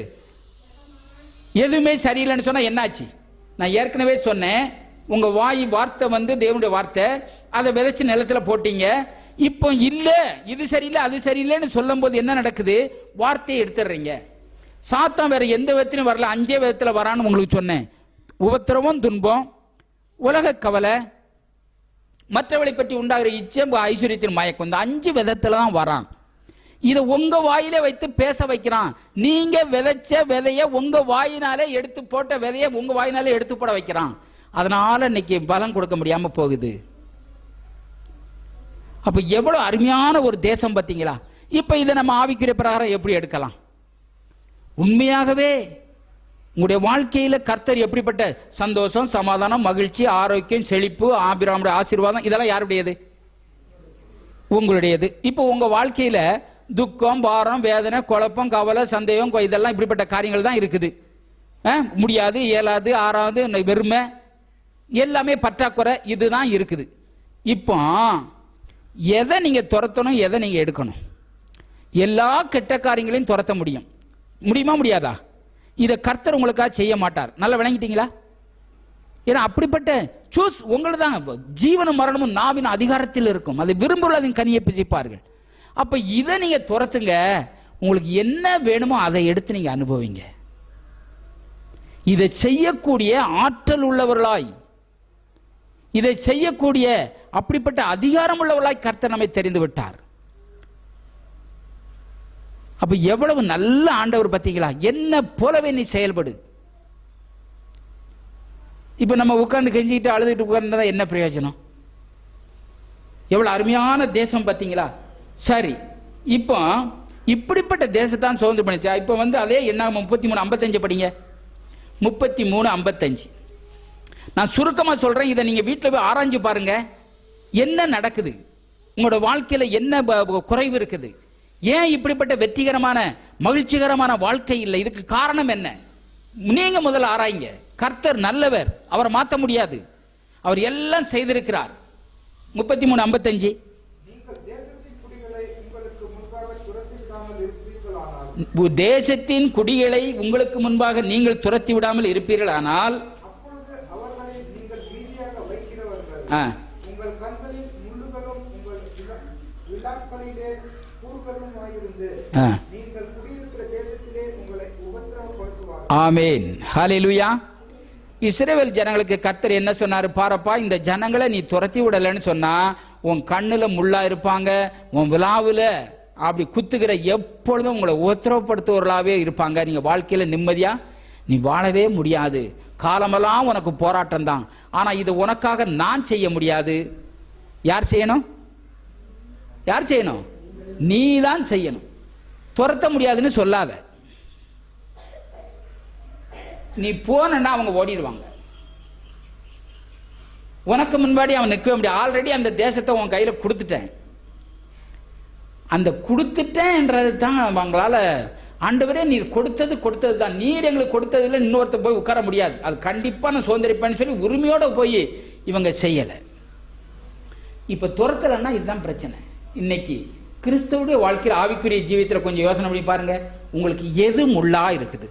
எதுவுமே சரியில்லைன்னு சொன்னா என்னாச்சு? நான் ஏற்கனவே சொன்னேன், உங்க வார்த்தை தேவனுடைய வார்த்தை, அதை விதைச்சு நிலத்துல போட்டீங்க. இப்போ இல்ல இது சரியில்லை அது சரியில்லைன்னு சொல்லும் போது என்ன நடக்குது? வார்த்தையை எடுத்துடுறீங்க. சாத்தான் வேற எந்த விதத்திலும் வரல, 5 விதத்துல வரான்னு உங்களுக்கு சொன்னேன். உபத்திரவம், துன்பம், உலக கவலை, மற்றவளை பற்றி உண்டாகிற இச்சம், ஐஸ்வர்யத்தின் மயக்கம், இந்த 5 விதத்துல தான் வரான். இதை உங்க வாயில வைத்து பேச வைக்கிறான். நீங்க விதைச்ச விதைய உங்க வாயினாலே எடுத்து போட்ட விதைய உங்க வாயினாலே எடுத்து போட வைக்கிறான். அதனால இன்னைக்கு பலன் கொடுக்க முடியாம போகுது. அப்ப எவ்வளவு அருமையான ஒரு தேசம் பார்த்தீங்களா? இப்ப இதை நம்ம ஆவிக்குரிய பிரகாரம் எப்படி எடுக்கலாம்? உண்மையாகவே உங்களுடைய வாழ்க்கையில கர்த்தர் எப்படிப்பட்ட சந்தோஷம், சமாதானம், மகிழ்ச்சி, ஆரோக்கியம், செழிப்பு, ஆபிரகாமுடைய ஆசீர்வாதம், இதெல்லாம் யாருடையது? உங்களுடையது. இப்போ உங்க வாழ்க்கையில துக்கம், பாரம், வேதனை, குழப்பம், கவலை, சந்தேகம், இதெல்லாம் இப்படிப்பட்ட காரியங்கள் தான் இருக்குது. முடியாது, இயலாது, ஆறாவது, வெறுமை, எல்லாமே பற்றாக்குறை, இதுதான் இருக்குது. இப்போ எதை நீங்க துரத்தணும், எதை நீங்க எடுக்கணும்? எல்லா கெட்ட காரியங்களையும் துரத்த முடியுமா முடியாதா? இதை கர்த்தர் உங்களுக்காக செய்ய மாட்டார். நல்லா விளங்கிட்டீங்களா? ஏன்னா அப்படிப்பட்ட சூஸ் உங்களுக்கு தான். ஜீவனும் மரணமும் நாவின் அதிகாரத்தில் இருக்கும். அதை விரும்புவதின் கனியை பிசிப்பார்கள். அப்ப இதை நீங்க துரத்துங்க. உங்களுக்கு என்ன வேணுமோ அதை எடுத்து நீங்க அனுபவிங்க. இதை செய்யக்கூடிய ஆற்றல் உள்ளவர்களாய், இதை செய்யக்கூடிய அப்படிப்பட்ட அதிகாரம் உள்ளவர்களாய் கர்த்தர் நம்மை தெரிந்து விட்டார். அப்ப எவ்வளவு நல்ல ஆண்டவர் பார்த்தீங்களா? என்ன போலவே நீ செயல்படு. இப்ப நம்ம உட்கார்ந்து கெஞ்சிக்கிட்டு அழுதுட்டு உட்கார்ந்தா என்ன பிரயோஜனம்? எவ்வளவு அருமையான தேசம் பார்த்தீங்களா? சரி, இப்போ இப்படிப்பட்ட தேசத்தான் சுதந்திரம் பண்ணிச்சா? இப்போ அதே என்ன 33:55 படிங்க. 33:55 நான் சுருக்கமா சொல்றேன். இதை நீங்க வீட்டில் போய் ஆராய்ஞ்சு பாருங்க. என்ன நடக்குது? உங்களோட வாழ்க்கையில என்ன குறைவு இருக்குது? ஏன் இப்படிப்பட்ட வெற்றிகரமான மகிழ்ச்சிகரமான வாழ்க்கை இல்லை? இதுக்கு காரணம் என்ன? நீங்க முதல்ல ஆராய்ங்க. கர்த்தர் நல்லவர், அவரை மாற்ற முடியாது. அவர் எல்லாம் செய்திருக்கிறார். 33:55 தேசத்தின் குடிகளை உங்களுக்கு முன்பாக நீங்கள் துரத்தி விடாமல் இருப்பீர்களானால் ஆமென், ஹல்லேலூயா. இஸ்ரவேல் ஜனங்களுக்கு கர்த்தர் என்ன சொன்னாரு பாரப்பா? இந்த ஜனங்களை நீ துரத்தி விடலன்னு சொன்னா உன் கண்ணுல முள்ளா இருப்பாங்க, உன் விழாவுல அப்படி குத்துகிற எப்பொழுதும் உங்களை உத்தரவுப்படுத்துவர்களாகவே இருப்பாங்க. நீங்க வாழ்க்கையில நிம்மதியா நீ வாழவே முடியாது. காலமெல்லாம் உனக்கு போராட்டம் தான். ஆனா இது உனக்காக நான் செய்ய முடியாது. யார் செய்யணும்? யார் செய்யணும்? நீ தான் செய்யணும். துரத்த முடியாதுன்னு சொல்லாத. நீ போனா அவங்க ஓடிடுவாங்க. உனக்கு முன்னாடி அவன் நிற்க முடியாது. ஆல்ரெடி அந்த தேசத்தை உன் கையில கொடுத்துட்டேன். அந்த கொடுத்துட்டேன்ன்றது தான் அவங்களால, ஆண்டவரே நீர் கொடுத்தது தான், நீர் எங்களுக்கு கொடுத்ததுல இன்னொருத்த போய் உட்கார முடியாது, அது கண்டிப்பா நான் சுதந்திரிப்பேன்னு சொல்லி உரிமையோட போய் இவங்க செய்யலை. இப்ப துரத்தலைன்னா இதுதான் பிரச்சனை. இன்னைக்கு கிறிஸ்தவுடைய வாழ்க்கையில் ஆவிக்குரிய ஜீவியத்தில் கொஞ்சம் யோசனை பண்ணி பாருங்க. உங்களுக்கு எது முள்ளா இருக்குது?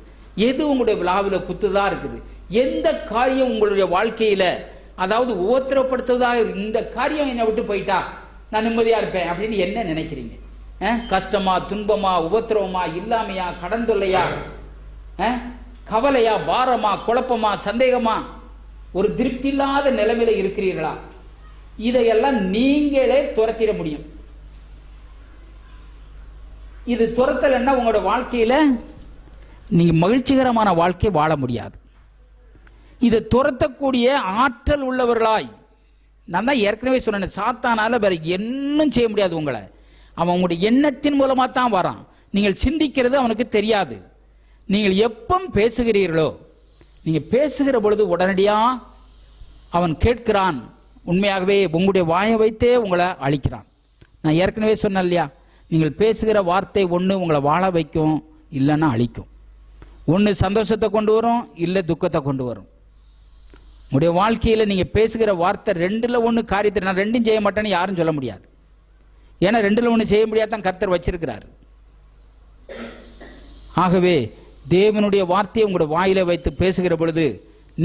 எது உங்களுடைய விழாவில் குத்துதா இருக்குது? எந்த காரியம் உங்களுடைய வாழ்க்கையில அதாவது உபத்திரப்படுத்துவதாக இந்த காரியம் என்னை விட்டு போயிட்டா நான் நிம்மதியா இருப்பேன் அப்படின்னு என்ன நினைக்கிறீங்க? கஷ்டமா, துன்பமா, உபத்திரவமா, இல்லாமையா, கடன் தொல்லையா, கவலையா, பாரமா, குழப்பமா, சந்தேகமா, ஒரு திருப்தி இல்லாத நிலைமையில இருக்கிறீர்களா? இதையெல்லாம் நீங்களே துரத்திட முடியும். இது துரத்தலைன்னா உங்களோட வாழ்க்கையில நீங்க மகிழ்ச்சிகரமான வாழ்க்கை வாழ முடியாது. இதை துரத்தக்கூடிய ஆற்றல் உள்ளவர்களாய், நான் தான் ஏற்கனவே சொன்னேன், சாத்தானால வேற என்னும் செய்ய முடியாது உங்களை. அவன் உங்களுடைய எண்ணத்தின் மூலமா தான் வரான். நீங்கள் சிந்திக்கிறது அவனுக்கு தெரியாது. நீங்கள் எப்போ பேசுகிறீர்களோ, நீங்க பேசுகிற பொழுது உடனடியா அவன் கேட்கிறான். உண்மையாகவே உங்களுடைய வாயை வைத்தே உங்களை அழிக்கிறான். நான் ஏற்கனவே சொன்னேன் இல்லையா, நீங்கள் பேசுகிற வார்த்தை ஒன்று உங்களை வாழ வைக்கும், இல்லைன்னா அழிக்கும். ஒன்று சந்தோஷத்தை கொண்டு வரும், இல்லை துக்கத்தை கொண்டு வரும். உங்களுடைய வாழ்க்கையில் நீங்கள் பேசுகிற வார்த்தை ரெண்டில் ஒன்று காரியத்தை, நான் ரெண்டும் செய்ய மாட்டேன்னு யாரும் சொல்ல முடியாது. ஏன்னா ரெண்டில் ஒன்று செய்ய முடியாது தான் கர்த்தர் வச்சிருக்கிறார். ஆகவே தேவனுடைய வார்த்தையை உங்களுடைய வாயில வைத்து பேசுகிற பொழுது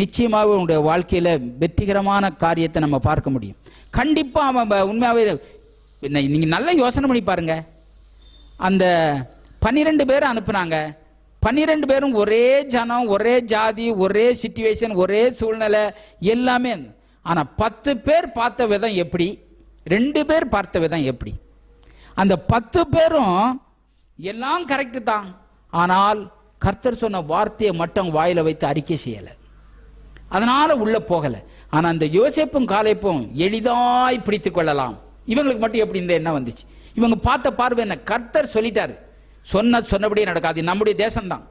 நிச்சயமாக உங்களுடைய வாழ்க்கையில் வெற்றிகரமான காரியத்தை நம்ம பார்க்க முடியும். கண்டிப்பாக அவன் உண்மையாகவே நீங்கள் நல்லா யோசனை பண்ணி பாருங்க. அந்த 12 பேரை அனுப்புனாங்க. 12 பேரும் ஒரே ஜனம், ஒரே ஜாதி, ஒரே சிச்சுவேஷன், ஒரே சூழ்நிலை எல்லாமே. ஆனால் 10 பேர் பார்த்த விதம் எப்படி, 2 பேர் பார்த்த விதம் எப்படி? அந்த 10 பேரும் எல்லாம் கரெக்டு தான், ஆனால் கர்த்தர் சொன்ன வார்த்தையை மட்டும் வாயில வைத்து அறிக்கை செய்யலை, அதனால உள்ள போகலை. ஆனால் அந்த யோசேப்பும் காலேப்பும் எளிதாய் பிடித்து கொள்ளலாம். இவங்களுக்கு மட்டும் எப்படி இந்த எண்ணம் வந்துச்சு? இவங்க பார்த்த பார்வை என்ன? கர்த்தர் சொல்லிட்டாரு, சொன்னபடியே நடக்காது. நம்முடைய தேசம்தான்,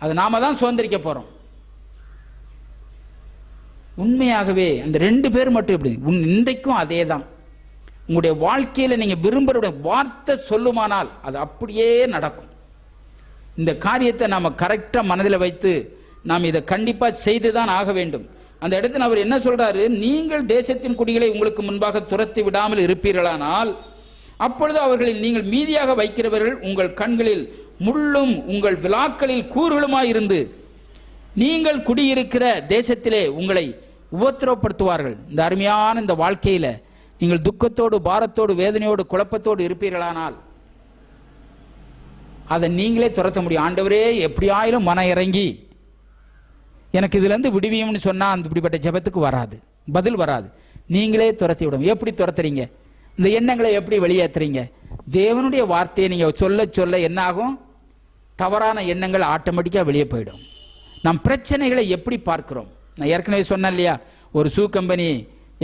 அது நாம தான் சுதந்திரிக்க போறோம். உண்மையாகவே அந்த 2 பேர் மட்டும் எப்படி? இன்றைக்கும் அதே தான். உங்களுடைய வாழ்க்கையில நீங்க விரும்புற வார்த்தை சொல்லுமானால் அது அப்படியே நடக்கும். இந்த காரியத்தை நாம கரெக்டா மனதில் வைத்து நாம் இதை கண்டிப்பா செய்துதான் ஆக வேண்டும். அந்த இடத்துல அவர் என்ன சொல்றாரு? நீங்கள் தேசத்தின் குடிகளை உங்களுக்கு முன்பாக துரத்தி விடாமல் இருப்பீர்களானால் அப்பொழுது அவர்களில் நீங்கள் மீதியாக வைக்கிறவர்கள் உங்கள் கண்களில் முள்ளும் உங்கள் விலாக்களில் கூறுகளுமாய் இருந்து நீங்கள் குடியிருக்கிற தேசத்திலே உங்களை உபத்திரவப்படுத்துவார்கள். இந்த அருமையான இந்த வாழ்க்கையில நீங்கள் துக்கத்தோடு, பாரத்தோடு, வேதனையோடு, குழப்பத்தோடு இருப்பீர்களானால் அதை நீங்களே துரத்த முடியும். ஆண்டவரே எப்படியாயிலும் மன இறங்கி எனக்கு இதுல இருந்து விடுவியும்னு சொன்னா அந்த இப்படிப்பட்ட ஜெபத்துக்கு வராது, பதில் வராது. நீங்களே துரத்தி விடும். எப்படி துரத்துறீங்க? இந்த எண்ணங்களை எப்படி வெளியேற்றுறீங்க? தேவனுடைய வார்த்தையை நீங்க சொல்ல சொல்ல என்ன ஆகும்? தவறான எண்ணங்கள் ஆட்டோமேட்டிக்காக வெளியே போயிடும். நம் பிரச்சனைகளை எப்படி பார்க்கிறோம்? நான் ஏற்கனவே சொன்னேன் இல்லையா, ஒரு ஷூ கம்பெனி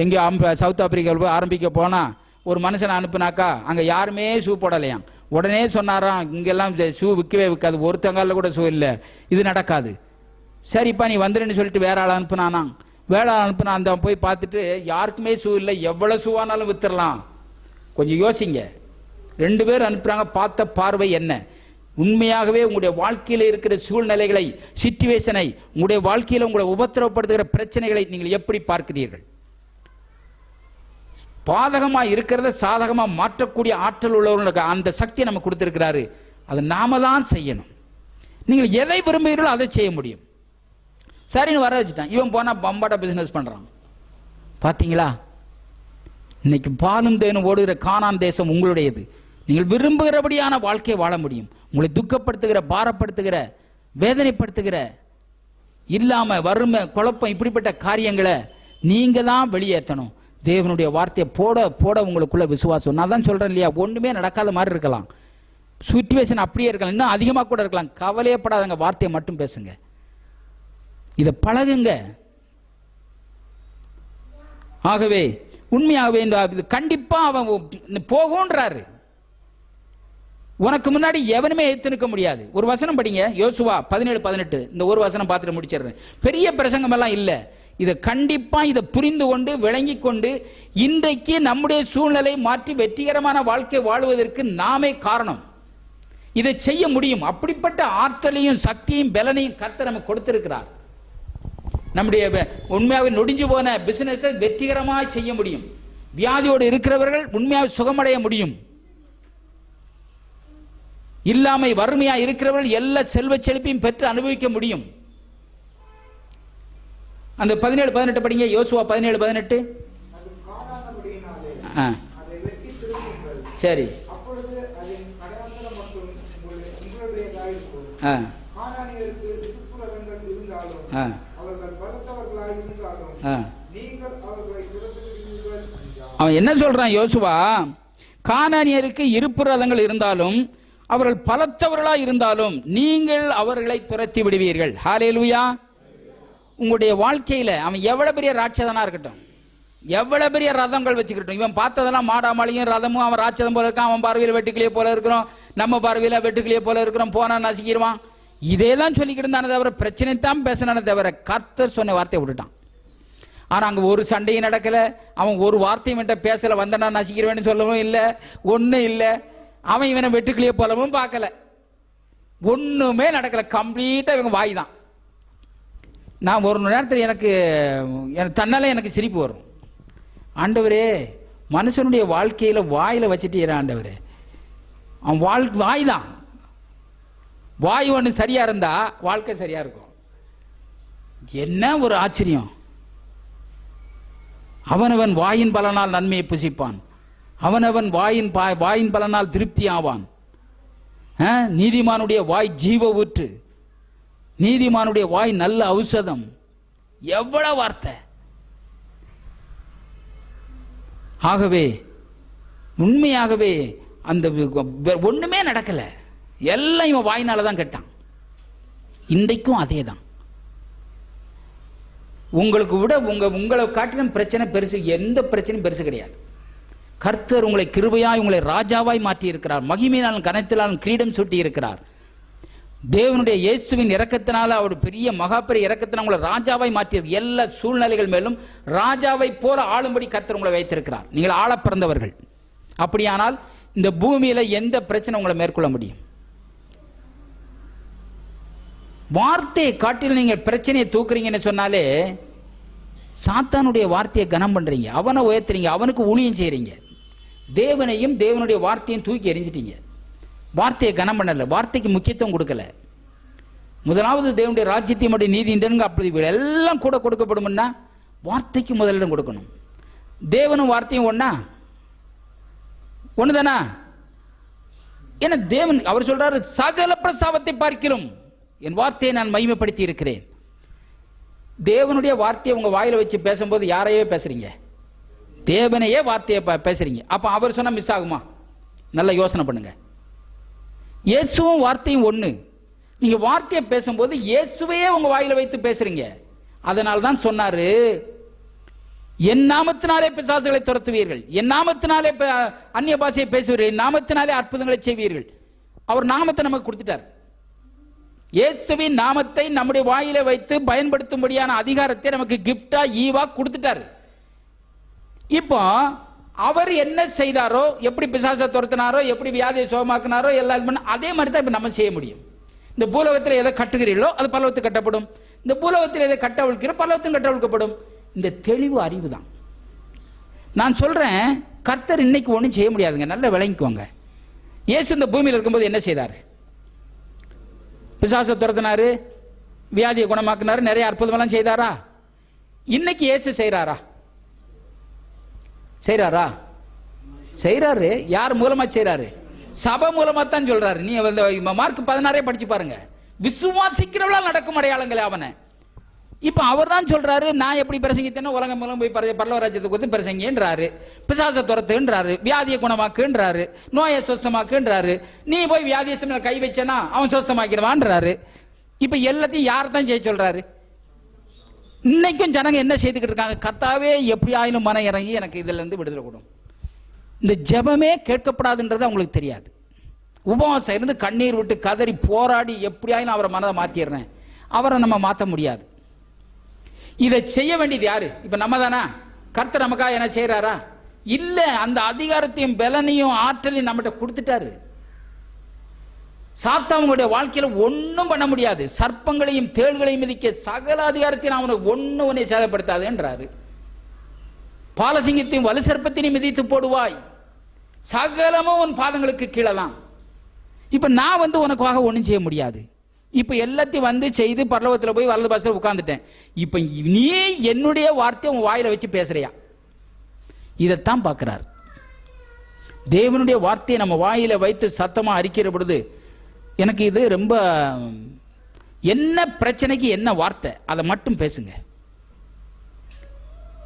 எங்கேயோ சவுத் ஆப்பிரிக்காவில் போய் ஆரம்பிக்க போனால் ஒரு மனுஷனை அனுப்புனாக்கா அங்கே யாருமே ஷூ போடலையாம். உடனே சொன்னாராம், இங்கெல்லாம் ஷூ விற்கவே விற்காது, ஒருத்தங்காலில் கூட ஷூ இல்லை, இது நடக்காது. சரிப்பா நீ வந்துடுன்னு சொல்லிட்டு வேற ஆள் அனுப்புனானா. வேற ஆள் அனுப்புனா அந்த போய் பார்த்துட்டு யாருக்குமே ஷூ இல்லை, எவ்வளோ ஷூவானாலும் வித்துடலாம். கொஞ்சம் யோசிங்க. 2 பேர் அனுப்புறாங்க, பார்த்த பார்வை என்ன? உண்மையாகவே உங்களுடைய வாழ்க்கையில் இருக்கிற சூழ்நிலைகளை, சிச்சுவேஷனை, உங்களுடைய வாழ்க்கையில் உங்களை உபத்திரவப்படுத்துகிற பிரச்சனைகளை நீங்கள் எப்படி பார்க்கிறீர்கள்? பாதகமா இருக்கிறத சாதகமா மாற்றக்கூடிய ஆற்றல் உள்ளவர்களுக்கு அந்த சக்தியை நம்ம கொடுத்திருக்கிறாரு. அதை நாம தான் செய்யணும். நீங்கள் எதை விரும்புகிறீர்களோ அதை செய்ய முடியும். சரின்னு வர வச்சுட்டான். இவன் போனா பம்பாட்ட பிசினஸ் பண்றான். பாத்தீங்களா? இன்னைக்கு பாலும் தேனும் ஓடுகிற கானான் தேசம் உங்களுடையது. நீங்கள் விரும்புகிறபடியான வாழ்க்கையை வாழ முடியும். உங்களை துக்கப்படுத்துகிற, பாரப்படுத்துகிற, வேதனைப்படுத்துகிற, இல்லாம வறுமை, குழப்பம், இப்படிப்பட்ட காரியங்களை நீங்க தான் வெளியேற்றணும். தேவனுடைய வார்த்தையை போட போட உங்களுக்குள்ள விசுவாசம். நான் தான் சொல்றேன் இல்லையா, ஒண்ணுமே நடக்காத மாதிரி இருக்கலாம், சிச்சுவேஷன் அப்படியே இருக்கலாம், இன்னும் அதிகமாக கூட இருக்கலாம். கவலையப்படாதங்க, வார்த்தையை மட்டும் பேசுங்க, இதை பழகுங்க. ஆகவே உண்மையாகவே இது கண்டிப்பா அவன் போகும்ன்றாரு. உனக்கு முன்னாடி எவனுமே எடுத்து நிற்க முடியாது. ஒரு வசனம் படிங்க, யோசுவா 17:18. இந்த ஒரு வசனம் பார்த்துட்டு முடிச்சிடுறேன். பெரிய பிரசங்கம் எல்லாம் இல்லை. இதை கண்டிப்பா இதை புரிந்து கொண்டு விளங்கி கொண்டு இன்றைக்கு நம்முடைய சூழ்நிலை மாற்றி வெற்றிகரமான வாழ்க்கை வாழ்வதற்கு நாமே காரணம். இதை செய்ய முடியும். அப்படிப்பட்ட ஆற்றலையும் சக்தியும் பலனையும் கர்த்தர் நமக்கு கொடுத்திருக்கிறார். நம்முடைய உண்மையாகவே நொடிஞ்சு போன பிசினஸை வெற்றிகரமாக செய்ய முடியும். வியாதியோடு இருக்கிறவர்கள் உண்மையாக சுகமடைய முடியும். இல்லாமை வறுமையா இருக்கிறவர்கள் எல்லா செல்வ செழிப்பையும் பெற்று அனுபவிக்க முடியும். அந்த 17:18 படிங்க, யோசுவா 17:18. சரி. அவன் என்ன சொல்றான் யோசுவா, கானானியருக்கு இருப்பு ரதங்கள் இருந்தாலும் அவர்கள் பலத்தவர்களா இருந்தாலும் நீங்கள் அவர்களை துரத்தி விடுவீர்கள். ஹல்லேலூயா. உங்களுடைய வாழ்க்கையில அவன் எவ்வளவு பெரிய ராட்சதனா இருக்கட்டும், எவ்வளவு பெரிய ரதங்கள் வச்சுக்கிட்டோம், இவன் பார்த்ததெல்லாம் மாடாமாளியும் ரதமும் அவன் ராட்சதம் போல இருக்கான், அவன் பார்வையில் வெட்டுக்கிளியே போல இருக்கிறோம், நம்ம பார்வையில வெட்டுக்கிளியே போல இருக்கிறோம், போனா நசுக்கிடுவான், இதேதான் சொல்லிக்கிட்டு இருந்தானே தவிர பிரச்சனை தான் பேசினானே தவிர கர்த்தர் சொன்ன வார்த்தையை விட்டுட்டான். ஆனா அங்க ஒரு சண்டையும் நடக்கல, அவன் ஒரு வார்த்தையும் என்கிட்ட பேசல, வந்தனா நசிக்கிறவேன்னு சொல்லவும் இல்லை, ஒன்றும் இல்லை, அவன் இவனை வெட்டுக்கிளியே போலவும் பார்க்கல, ஒண்ணுமே நடக்கல, கம்ப்ளீட்டா இவங்க வாய் தான். நான் ஒரு நேரத்தில் எனக்கு தன்னால எனக்கு சிரிப்பு வரும். ஆண்டவரே, மனுஷனுடைய வாழ்க்கையில வாயில வச்சுட்டீர ஆண்டவரே, அவன் வாய் தான், வாய் ஒன்று சரியா இருந்தா வாழ்க்கை சரியா இருக்கும். என்ன ஒரு ஆச்சரியம். அவனவன் வாயின் பலனால் நன்மையை புசிப்பான், அவனவன் வாயின் பலனால் திருப்தி ஆவான். நீதிமானுடைய வாய் ஜீவ ஊற்று, நீதிமானுடைய வாய் நல்ல ஔஷதம். எவ்வளவு வார்த்தை. ஆகவே உண்மையாகவே அந்த ஒண்ணுமே நடக்கல, எல்லாம் இவன் வாயினாலதான் கேட்டான். இன்றைக்கும் அதே தான். உங்களுக்கு விட உங்களை காட்டிலும் பிரச்சனை பெருசு, எந்த பிரச்சனையும் பெருசு கிடையாது. கர்த்தர் உங்களை கிருபையாய் உங்களை ராஜாவாய் மாற்றி இருக்கிறார், மகிமையினாலும் கனத்தினாலும் கிரீடம் சூட்டி இருக்கிறார். தேவனுடைய இயேசுவின் இரக்கத்தினால, அவர் பெரிய மகாபெரிய இரக்கத்தினால் உங்களை ராஜாவாய் மாற்றி எல்லா சூழ்நிலைகள் மேலும் ராஜாவை போல ஆளும்படி கர்த்தர் உங்களை வைத்திருக்கிறார். நீங்கள் ஆள பிறந்தவர்கள். அப்படியானால் இந்த பூமியில எந்த பிரச்சனை உங்களை மேற்கொள்ள முடியும்? வார்த்தையை காட்டில் நீங்கள் பிரச்சனையை தூக்குறீங்கன்னு சொன்னாலே சாத்தானுடைய வார்த்தையை கனம் பண்றீங்க, அவனை உயர்த்துறீங்க, அவனுக்கு ஊழியம் செய்யறீங்க. தேவனையும் தேவனுடைய வார்த்தையும் தூக்கி எறிஞ்சிட்டீங்க. வார்த்தையை கனம் பண்ணல, வார்த்தைக்கு முக்கியத்துவம் கொடுக்கல. முதலாவது தேவனுடைய ராஜ்யத்தையும் நீதியும் அப்படி எல்லாம் கூட கொடுக்கப்படும்னா வார்த்தைக்கு முதலிடம் கொடுக்கணும். தேவனும் வார்த்தையும் ஒண்ணுதானா? ஏன்னா தேவன் அவர் சொல்றாரு, சகல பிரஸ்தாபத்தை பார்க்கிறோம் என் வார்த்தையை நான் மகிமைப்படுத்தி இருக்கிறேன். தேவனுடைய வார்த்தையை உங்க வாயில வச்சு பேசும்போது யாரையே பேசுறீங்க? தேவனையே வார்த்தையை பேசுறீங்க. அப்ப அவர் சொன்னா மிஸ் ஆகுமா? நல்ல யோசனை பண்ணுங்க. இயேசுவும் வார்த்தையும் ஒண்ணு. நீங்க வார்த்தையை பேசும்போது இயேசுவையே உங்க வாயில வைத்து பேசுறீங்க. அதனால தான் சொன்னாரு, என் நாமத்தினாலே பிசாசுகளை துரத்துவீர்கள், என் நாமத்தினாலே அந்நிய பாஷையை பேசுவீர்கள், என் நாமத்தினாலே அற்புதங்களை செய்வீர்கள். அவர் நாமத்தை நமக்கு கொடுத்துட்டார். இயேசுவின் நாமத்தை நம்முடைய வாயில வைத்து பயன்படுத்தும்படியான அதிகாரத்தை நமக்கு கிஃப்டா ஈவா கொடுத்துட்டாரு. இப்போ அவர் என்ன செய்தாரோ, எப்படி பிசாசை துரத்தினாரோ, எப்படி வியாதியை சுகமாக்கினாரோ, எல்லாம் அதே மாதிரி தான் இப்ப நம்ம செய்ய முடியும். இந்த பூலோகத்தில் எதை கட்டுகிறீர்களோ அது பரலோகத்துக்கு கட்டப்படும், இந்த பூலோகத்தில் எதை கட்டவிழ்க்கிறோ பரலோகத்துக்கு கட்டவிழ்க்கப்படும். இந்த தெளிவு அறிவு தான். நான் சொல்றேன், கர்த்தர் இன்னைக்கு ஒன்றும் செய்ய முடியாதுங்க, நல்ல விளங்கிக்கோங்க. இயேசு இந்த பூமியில் இருக்கும்போது என்ன செய்தார்? பிசாசை துரத்தினாரு, வியாதியை குணமாக்கினாரு, நிறைய அற்புதமெல்லாம் செய்தாரா? இன்னைக்கு இயேசு செய்யறாரா? செய்யறாரு. யார் மூலமா செய்யறாரு? சபை மூலமா தான் சொல்றாரு. நீ மார்க் 16 படிச்சு பாருங்க. விசுவாசிக்கிறவளால் நடக்கும் அடையாளங்களே அவனை. இப்ப அவர் தான் சொல்றாரு, நான் எப்படி பிரசங்கித்தேன்னா உலகம் மூலம் போய் பரலோகராஜ்யத்துக்கு வந்து பிரசங்கின்றாரு, பிசாசை துரத்துன்றாரு, வியாதியை குணமாக்குன்றாரு, நோயை சுத்தமாக்குன்றாரு. நீ போய் வியாதியை கை வச்சனா அவன் சுத்தமாக்கிடுவான்றாரு. இப்ப எல்லாத்தையும் யார் தான் செய்ய சொல்றாரு? இன்னைக்கும் ஜனங்க என்ன செய்துக்கிட்டு இருக்காங்க? கர்த்தாவே எப்படி ஆயிலும் மன இறங்கி எனக்கு இதுல இருந்து விடுதலை கொடும். இந்த ஜெபமே கேட்கப்படாதுன்றது அவங்களுக்கு தெரியாது. உபவாசம் இருந்து கண்ணீர் விட்டு கதறி போராடி எப்படி ஆயிலும் அவரை மனதை மாத்திடுறேன், அவரை நம்ம மாற்ற முடியாது. இதை செய்ய வேண்டியது யாரு? இப்ப நம்ம தானா? கர்த்தர் நமக்காக என்ன செய்யறாரா? இல்ல. அந்த அதிகாரத்தையும் பலனையும் ஆற்றலையும் நம்மகிட்ட கொடுத்துட்டாரு. சாத்தானுடைய வாழ்க்கையில ஒன்னும் பண்ண முடியாது. சர்ப்பங்களையும் தேள்களையும் மிதிக்க சகல அதிகாரத்தையும் அவனுக்கு ஒன்னை சேதப்படுத்தாது என்றாரு. பாலசிங்கத்தையும் வலு சர்ப்பத்தையும் மிதித்து போடுவாய், சகலமும் உன் பாதங்களுக்கு கீழே தான். இப்ப நான் வந்து உனக்காக ஒன்றும் செய்ய முடியாது. இப்ப எல்லாத்தையும் வந்து செய்து பரலோகத்தில் போய் வலது பாசத்தில் உட்கார்ந்துட்டேன். இப்ப நீ என்னுடைய வார்த்தையை உன் வாயில வச்சு பேசுறியா? இதைத்தான் பார்க்கிறார். தேவனுடைய வார்த்தையை நம்ம வாயில வைத்து சத்தமா அறிக்கிற பொழுது எனக்கு இது ரொம்ப, என்ன பிரச்சனைக்கு என்ன வார்த்தை அதை மட்டும் பேசுங்க.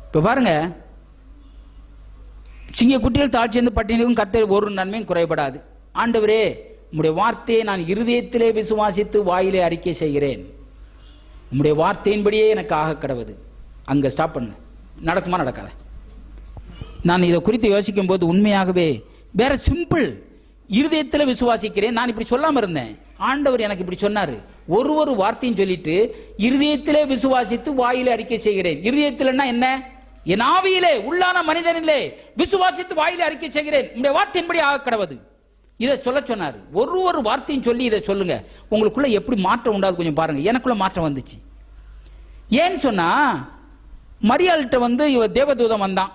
இப்ப பாருங்க, சிங்க குட்டிகள் தாழ்ச்சியிருந்து பட்டினிக்கும் கர்த்தர் ஒரு நன்மையும் குறைபடாது. ஆண்டவரே, உம்முடைய வார்த்தையை நான் இருதயத்திலே விசுவாசித்து வாயிலே அறிக்கை செய்கிறேன். உம்முடைய வார்த்தையின்படியே எனக்கு ஆக கடவுது. அங்கே ஸ்டாப் பண்ணு. நடக்குமா நடக்காத? நான் இதை குறித்து யோசிக்கும் போது உண்மையாகவே வேற சிம்பிள். இருதயத்தில் விசுவாசிக்கிறேன். நான் இப்படி சொல்லாமல் இருந்தேன். ஆண்டவர் எனக்கு இப்படி சொன்னார். ஒரு வார்த்தையும் சொல்லிட்டு இருதயத்திலே விசுவாசித்து வாயிலே அறிக்கை செய்கிறேன். இருதயத்தில்னா என்ன? என் ஆவியிலே உள்ளான மனிதனிலே விசுவாசித்து வாயிலே அறிக்கை செய்கிறேன். உங்களுடைய வார்த்தையின்படி ஆக கடவுது. இதை சொல்ல சொன்னார். ஒரு வார்த்தையும் சொல்லி இதை சொல்லுங்க. உங்களுக்குள்ள எப்படி மாற்றம் உண்டாது கொஞ்சம் பாருங்க. எனக்குள்ள மாற்றம் வந்துச்சு. ஏன்னு சொன்னா, மரியாள்கிட்ட இவ தேவதூதம் வந்தான்.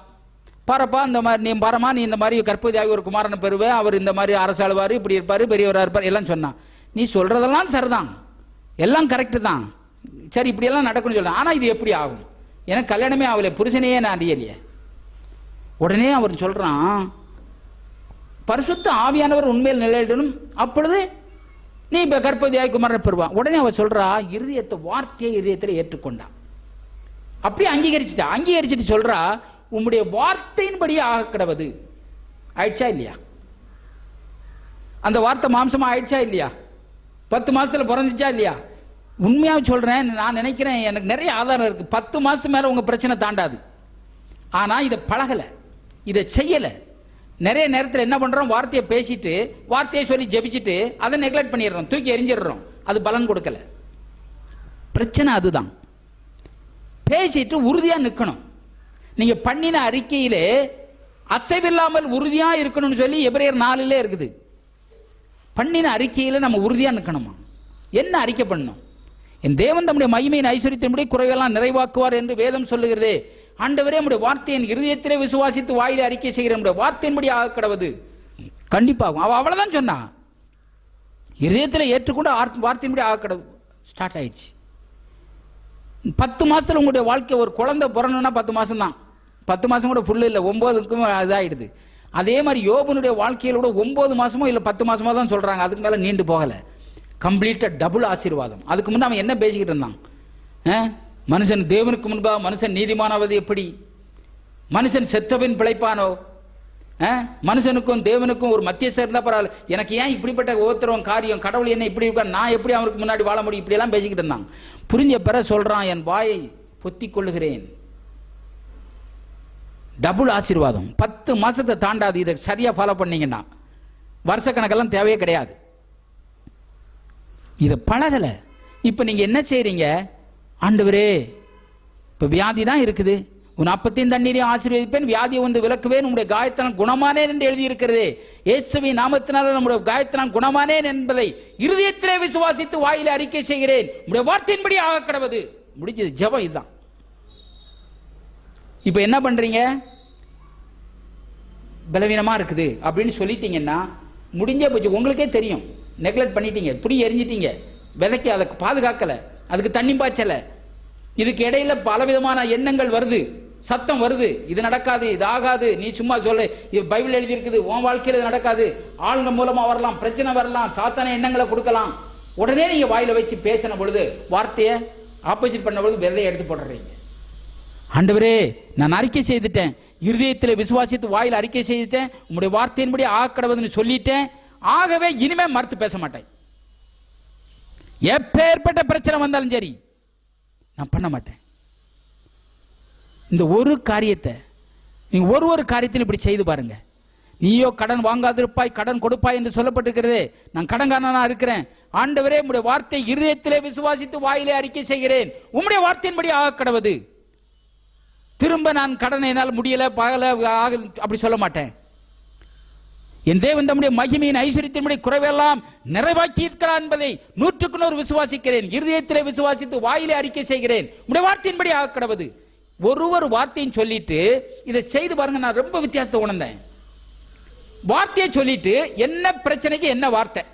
பாரப்பா, இந்த மாதிரி நீ பாரமா, நீ இந்த மாதிரி கற்பதியாகி ஒரு குமாரனை பெறுவே, அவர் இந்த மாதிரி அரசாளுவார், இப்படி இருப்பார், பெரியவராக இருப்பார் எல்லாம் சொன்னான். நீ சொல்றதெல்லாம் சரிதான், எல்லாம் கரெக்டு தான், சரி இப்படியெல்லாம் நடக்கும்னு சொல்றான். ஆனால் இது எப்படி ஆகும்? எனக்கு கல்யாணமே ஆகலை, புருஷனையே நான் அறியலையே. உடனே அவர் சொல்றான், பரிசுத்த ஆவியானவர் உண்மையில் நிலையிடணும், அப்பொழுது நீ இப்போ கற்பதியாகி குமாரனை பெறுவான். உடனே அவர் சொல்றா, இருதயத்தை வார்த்தையை இருதயத்தில் ஏற்றுக்கொண்டான். அப்படியே அங்கீகரிச்சுட்டு சொல்றா, உம்முடைய வார்த்தையின்படியே ஆக கடவுது. ஆயிடுச்சா இல்லையா? அந்த வார்த்தை மாம்சமா ஆயிடுச்சா இல்லையா? 10 மாசத்துல பிறந்துச்சா இல்லையா? உண்மையாக சொல்றேன், நான் நினைக்கிறேன் எனக்கு நிறைய ஆதாரம் இருக்கு. 10 மாசம் மேல உங்க பிரச்சனை தாண்டாது. ஆனா இதை பழகல, இதை செய்யல. நிறைய நேரத்தில் என்ன பண்றோம்? வார்த்தையை பேசிட்டு, வார்த்தையை சொல்லி ஜெபிச்சுட்டு அதை நெக்லெக்ட் பண்ணிடுறோம், தூக்கி எரிஞ்சிடுறோம். அது பலன் கொடுக்கல. பிரச்சனை அதுதான். பேசிட்டு உறுதியா நிற்கணும். நீங்க பண்ணின அறிக்கையிலே அசைவில்லாமல் உறுதியா இருக்கணும்னு சொல்லி எபிரேயர் 4 இருக்குது. பண்ணின அறிக்கையில நம்ம உறுதியா நிற்கணுமா? என்ன அறிக்கை பண்ணணும்? என் தேவன் தம்முடைய மகிமையின் ஐஸ்வரியத்தின்படி குறைவெல்லாம் நிறைவாக்குவார் என்று வேதம் சொல்லுகிறதே. ஆண்டவரே, நம்முடைய வார்த்தையின் இருதயத்திலே விசுவாசித்து வாயிலே அறிக்கை செய்கிற நம்முடைய வார்த்தையின்படி ஆக கடவுது. கண்டிப்பாகும். அவ அவ்வளவுதான் சொன்னா. இருதயத்தில் ஏற்றுக்கொண்டு வார்த்தையின்படி ஆக கடவுது. ஸ்டார்ட் ஆயிடுச்சு. 10 மாசத்துல உங்களுடைய வாழ்க்கை, ஒரு குழந்தை பிறந்தா 10 மாசம் தான். 10 மாசம் கூட ஃபுல்லு இல்லை, 9க்கும் இதாயிடுது. அதே மாதிரி யோபனுடைய வாழ்க்கையில கூட 9 மாசமோ இல்லை 10 மாசமோ தான் சொல்றாங்க. அதுக்கு மேல நீண்டு போகல. கம்ப்ளீட்டா டபுள் ஆசீர்வாதம். அதுக்கு முன்னே அவன் என்ன பேசிக்கிட்டு இருந்தான்? மனுஷன் தேவனுக்கு முன்பாக மனுஷன் நீதிமானாவது எப்படி? மனுஷன் செத்தபின் பிழைப்பானோ? மனுஷனுக்கும் தேவனுக்கும் ஒரு மத்தியஸ்தர் இருந்தா பரவாயில்ல, எனக்கு ஏன் இப்படிப்பட்ட ஒவ்வொருத்தரும் காரியம், கடவுள் என்ன இப்படி இருக்க, நான் எப்படி அவருக்கு முன்னாடி வாழ முடியும்? இப்படி எல்லாம் பேசிக்கிட்டு இருந்தாங்க. புரிஞ்ச பிற சொல்றான், என் வாயை பொத்திக் கொள்ளுகிறேன். டபுள் ஆசீர்வாதம். 10 மாசத்தை தாண்டாது. இதை சரியா ஃபாலோ பண்ணீங்கன்னா வருஷக்கணக்கெல்லாம் தேவையே கிடையாது. இதை பழகல. இப்ப நீங்க என்ன செய்றீங்க? ஆண்டவரே, இப்ப வியாதி தான் இருக்குது, உன் அப்பத்தின் தண்ணீரையும் ஆசீர்வதிப்பேன், வியாதியை வந்து விலக்குவேன், உங்களுடைய காயத்தினால் குணமானேன் என்று எழுதி இருக்கிறதே. இயேசுவின் நாமத்தினால் நம்முடைய காயத்தினால் குணமானேன் என்பதை இருதயத்திலே விசுவாசித்து வாயிலே அறிக்கை செய்கிறேன், உங்களுடைய வார்த்தையின்படி ஆக கடவுது. முடிஞ்சது. ஜெபம் இதுதான். இப்ப என்ன பண்றீங்க? பலவீனமா இருக்குது அப்படின்னு சொல்லிட்டீங்கன்னா முடிஞ்சே போச்சு. உங்களுக்கே தெரியும், நெக்லெக்ட் பண்ணிட்டீங்க, புடி எரிஞ்சிட்டீங்க, விதைக்க அதை பாதுகாக்கல, அதுக்கு தண்ணி பாய்ச்சல. இதுக்கு இடையில பலவிதமான எண்ணங்கள் வருது, சத்தம் வருது, இது நடக்காது, இது ஆகாது, நீ சும்மா சொல்லு, இது பைபிள் எழுதி இருக்குது, உன் வாழ்க்கையில் இது நடக்காது, ஆளுங்க மூலமா வரலாம், பிரச்சனை வரலாம், சாத்தான எண்ணங்களை கொடுக்கலாம். உடனே நீங்க வாயில வச்சு பேசின பொழுது, வார்த்தையை ஆப்போசிட் பண்ண பொழுது விதையை எடுத்து போடுறீங்க. ஆண்டவரே, நான் அறிக்கை செய்துட்டேன், இருதயத்தில் விசுவாசித்து வாயில் அறிக்கை செய்துட்டேன், உங்களுடைய வார்த்தையின்படி ஆக்கடவுதுன்னு சொல்லிட்டேன், ஆகவே இனிமே மறுத்து பேச மாட்டேன். எப்பேற்பட்ட பிரச்சனை வந்தாலும் சரி நான் பண்ண மாட்டேன். இந்த ஒரு காரியத்தை நீங்க ஒரு காரியத்தில் இப்படி செய்து பாருங்க. நீயோ கடன் வாங்காதிருப்பாய், கடன் கொடுப்பாய் என்று சொல்லப்பட்டிருக்கிறதே. நான் கடன்காரனா இருக்கிறேன். ஆண்டவரே, உம்முடைய வார்த்தை இருதயத்திலே விசுவாசித்து வாயிலே அறிக்கை செய்கிறேன், உம்முடைய வார்த்தையின்படி ஆக கடவுது. திரும்ப நான் கடனை என்னால் முடியல, பகல அப்படி சொல்ல மாட்டேன். என் தேவன் தம்முடைய மகிமையின் ஐஸ்வரியத்தின்படி குறைவெல்லாம் நிறைவாக்கி இருக்கிறார் என்பதை 100% விசுவாசிக்கிறேன். இருதயத்திலே விசுவாசித்து வாயிலே அறிக்கை செய்கிறேன், உடைய வார்த்தையின்படி ஆக கடவுது. ஒரு வார்த்தையும் சொல்லிட்டு இதை செய்து பாருங்க. நான் ரொம்ப வித்தியாசத்தை உணர்ந்தேன். வார்த்தையை சொல்லிட்டு என்ன பிரச்சனைக்கு என்ன வார்த்தை,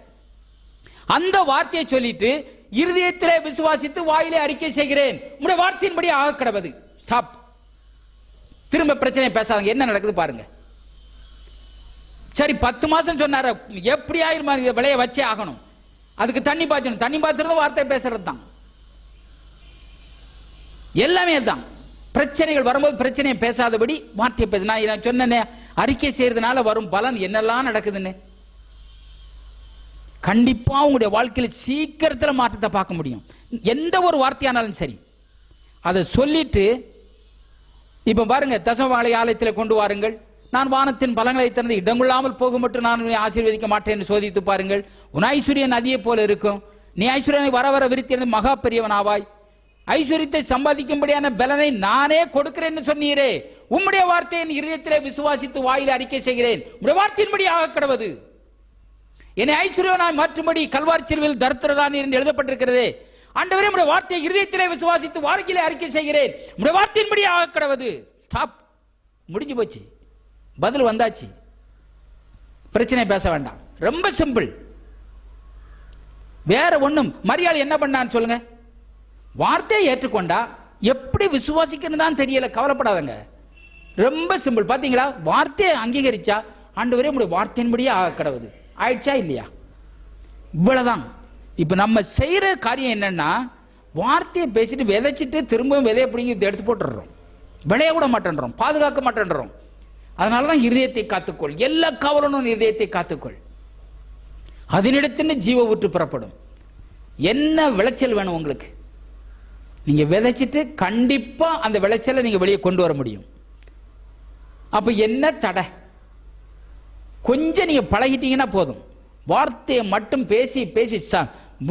அந்த வார்த்தையை சொல்லிட்டு இருதயத்திலே விசுவாசித்து வாயிலே அறிக்கை செய்கிறேன், உடைய வார்த்தையின்படி ஆக கடவுது. ஸ்டாப். திரும்ப பிரச்சனை பேசாதீங்க. என்ன நடக்குது பாருங்க. சரி, 10 மாசம் சொன்னார, எப்படி ஆயிருமா? விளைய வச்சே ஆகணும், அதுக்கு தண்ணி பாய்ச்சணும், தண்ணி பாய்ச்சறது வார்த்தை பேசுறது தான், எல்லாமே தான். பிரச்சனைகள் வரும்போது பிரச்சனையை பேசாதபடி வார்த்தையை பேச. நான் சொன்னேனே, அறிக்கை செய்யறதுனால வரும் பலன் என்னெல்லாம் நடக்குதுன்னு. கண்டிப்பா உங்களுடைய வாழ்க்கையில் சீக்கிரத்தில் மாற்றத்தை பார்க்க முடியும். எந்த ஒரு வார்த்தையானாலும் சரி, அதை சொல்லிட்டு இப்ப பாருங்க, தசமபாலை ஆலயத்தில் கொண்டு வாருங்கள், நான் வானத்தின் பலங்களை திறந்து இடங்கொள்ளாமல் போக மட்டும் நான் ஆசீர்வதிக்க மாட்டேன் என்று சோதித்து பாருங்கள், உன் ஐஸ்வர்யம் நதியை போல இருக்கும், நீ ஐஸ்வர்யனை வர வர விருத்தி மகா பெரியவன் ஆவாய், ஐஸ்வர்யத்தை சம்பாதிக்கும்படியான பலனை நானே கொடுக்கிறேன் சொன்னீரே, உம்முடைய வார்த்தையின் இதயத்திலே விசுவாசித்து வாயில அறிக்கை செய்கிறேன், உம்முடைய வார்த்தையின்படி ஆக கடவது, என்னை ஐஸ்வர்யனாய் மாற்றும்படி கல்வாரி சிலுவையில் தரித்திரரானீர் என்று எழுதப்பட்டிருக்கிறதே, ஆண்டவரே உம்முடைய வார்த்தையை இதயத்திலே விசுவாசித்து வார்த்தையிலே அறிக்கை செய்கிறேன், உம்முடைய வார்த்தையின்படி ஆக கடவது. ஸ்டாப், முடிஞ்சு போச்சு, பதில் வந்தாச்சு, பிரச்சனை பேச வேண்டாம். ரொம்ப சிம்பிள், வேற ஒண்ணும். மரியாள் என்ன பண்ணான்னு சொல்லுங்க, வார்த்தையை ஏற்றுக்கொண்டா. எப்படி விசுவாசிக்கிறது தான் தெரியல, கவலைப்படாதங்க, ரொம்ப சிம்பிள். பாத்தீங்களா, வார்த்தையை அங்கீகரிச்சா ஆண்டவரே உங்களுடைய வார்த்தையின்படியே ஆக கடவுது, ஆயிடுச்சா இல்லையா? இவ்வளவுதான். இப்ப நம்ம செய்யற காரியம் என்னன்னா, வார்த்தையை பேசிட்டு விதைச்சிட்டு திரும்பவும் விதைய பிடிங்கி எடுத்து போட்டுடுறோம், விளைய கூட மாட்டேன்றோம், பாதுகாக்க மாட்டேன்றோம். அதனாலதான் இருதயத்தை காத்துக்கொள், எல்லா காவலனும் இருதயத்தை காத்துக்கொள், அதனிடத்தின் ஜீவ ஊற்று புறப்படும். என்ன விளைச்சல் வேணும் உங்களுக்கு, நீங்க விதைச்சிட்டு கண்டிப்பா அந்த விளைச்சலை நீங்க வெளியே கொண்டு வர முடியும். அப்ப என்ன தடை? கொஞ்சம் நீங்க பழகிட்டீங்கன்னா போதும். வார்த்தையை மட்டும் பேசி பேசி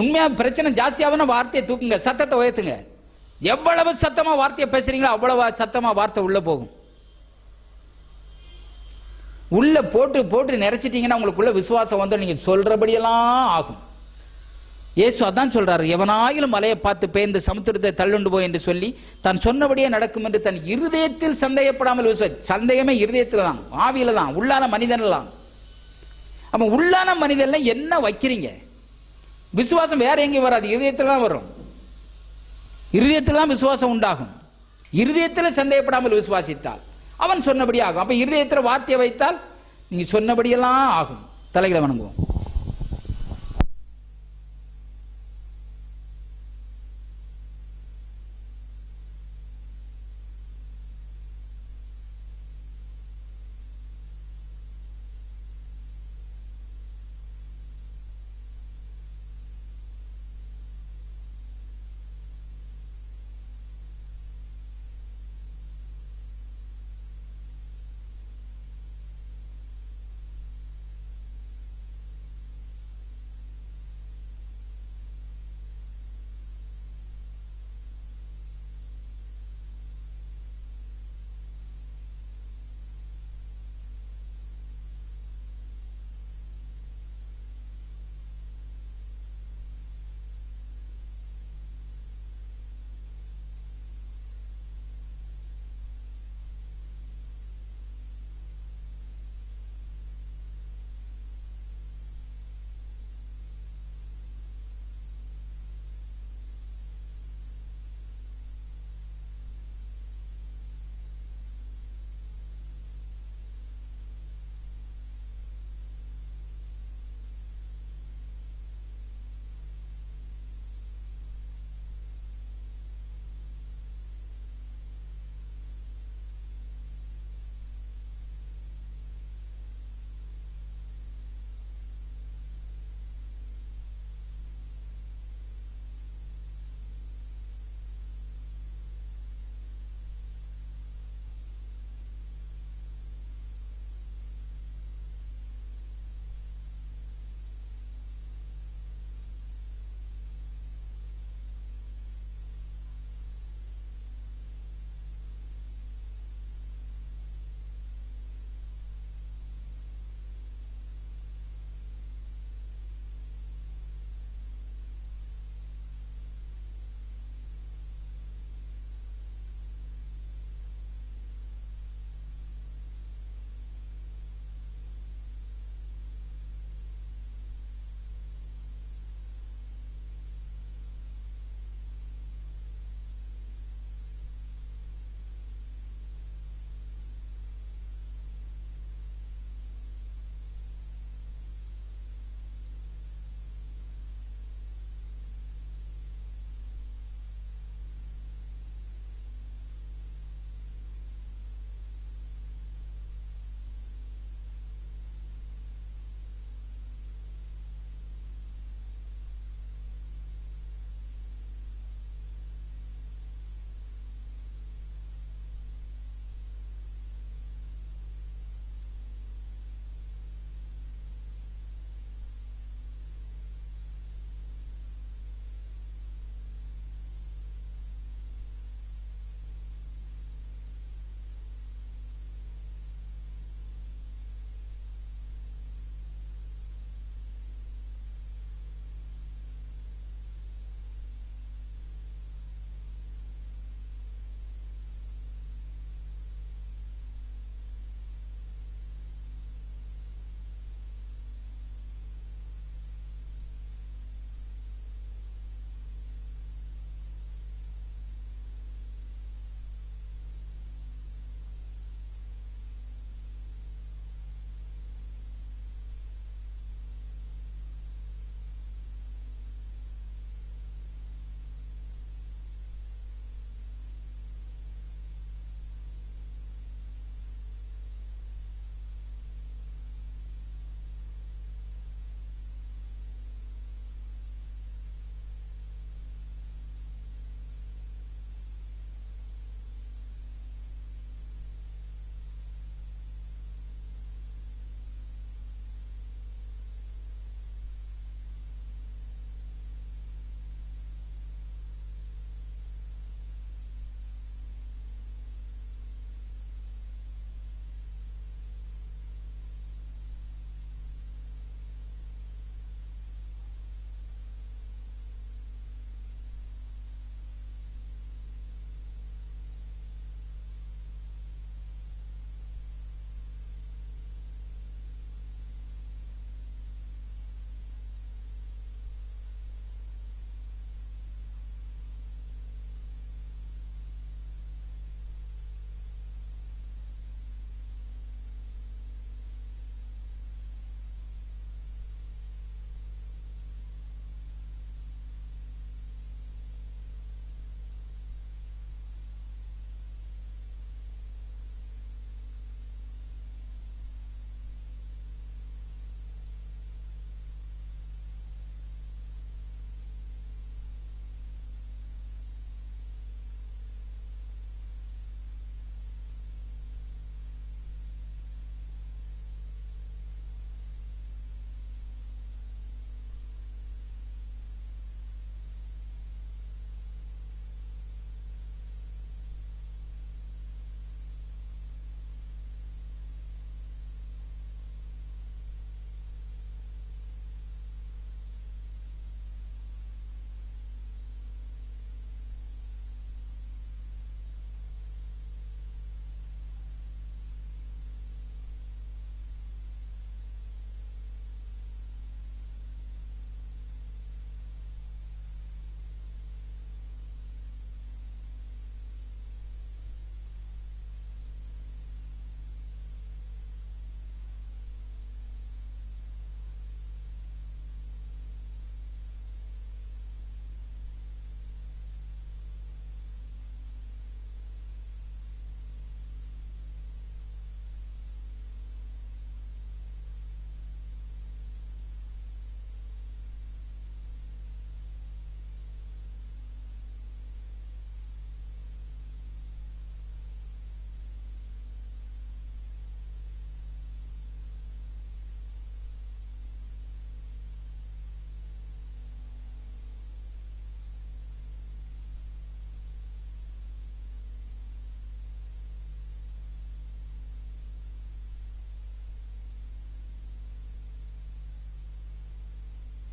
உண்மையா பிரச்சனை ஜாஸ்தியாகனா வார்த்தையை தூக்குங்க, சத்தத்தை உயர்த்துங்க. எவ்வளவு சத்தமா வார்த்தையை பேசுறீங்களோ அவ்வளவு சத்தமா வார்த்தை உள்ள போகும். உள்ள போட்டு போட்டு நிறைச்சிட்டீங்கன்னா உங்களுக்குள்ள விசுவாசம் வந்து நீங்க சொல்றபடியெல்லாம் ஆகும். இயேசு அதான் சொல்றாரு, எவனாயிலும் மலையை பார்த்து பெயர்ந்து சமுத்திரத்தை தள்ளுண்டு போய் என்று சொல்லி தான் சொன்னபடியே நடக்கும் என்று தன் இருதயத்தில் சந்தேகப்படாமல் சந்தேகமே இருதயத்தில் தான், ஆவியில தான், உள்ளான மனிதன்லாம். அப்ப உள்ளான மனிதன்ல என்ன வைக்கிறீங்க? விசுவாசம் வேற எங்கேயும் வராது, இருதயத்தில் தான் வரும். இருதயத்தில் தான் விசுவாசம் உண்டாகும். இருதயத்தில் சந்தேகப்படாமல் விசுவாசித்தால் அவன் சொன்னபடி ஆகும். அப்ப இருதயத்தில் வார்த்தையை வைத்தால் நீங்க சொன்னபடியெல்லாம் ஆகும். தலைகளை வணங்குவோம்.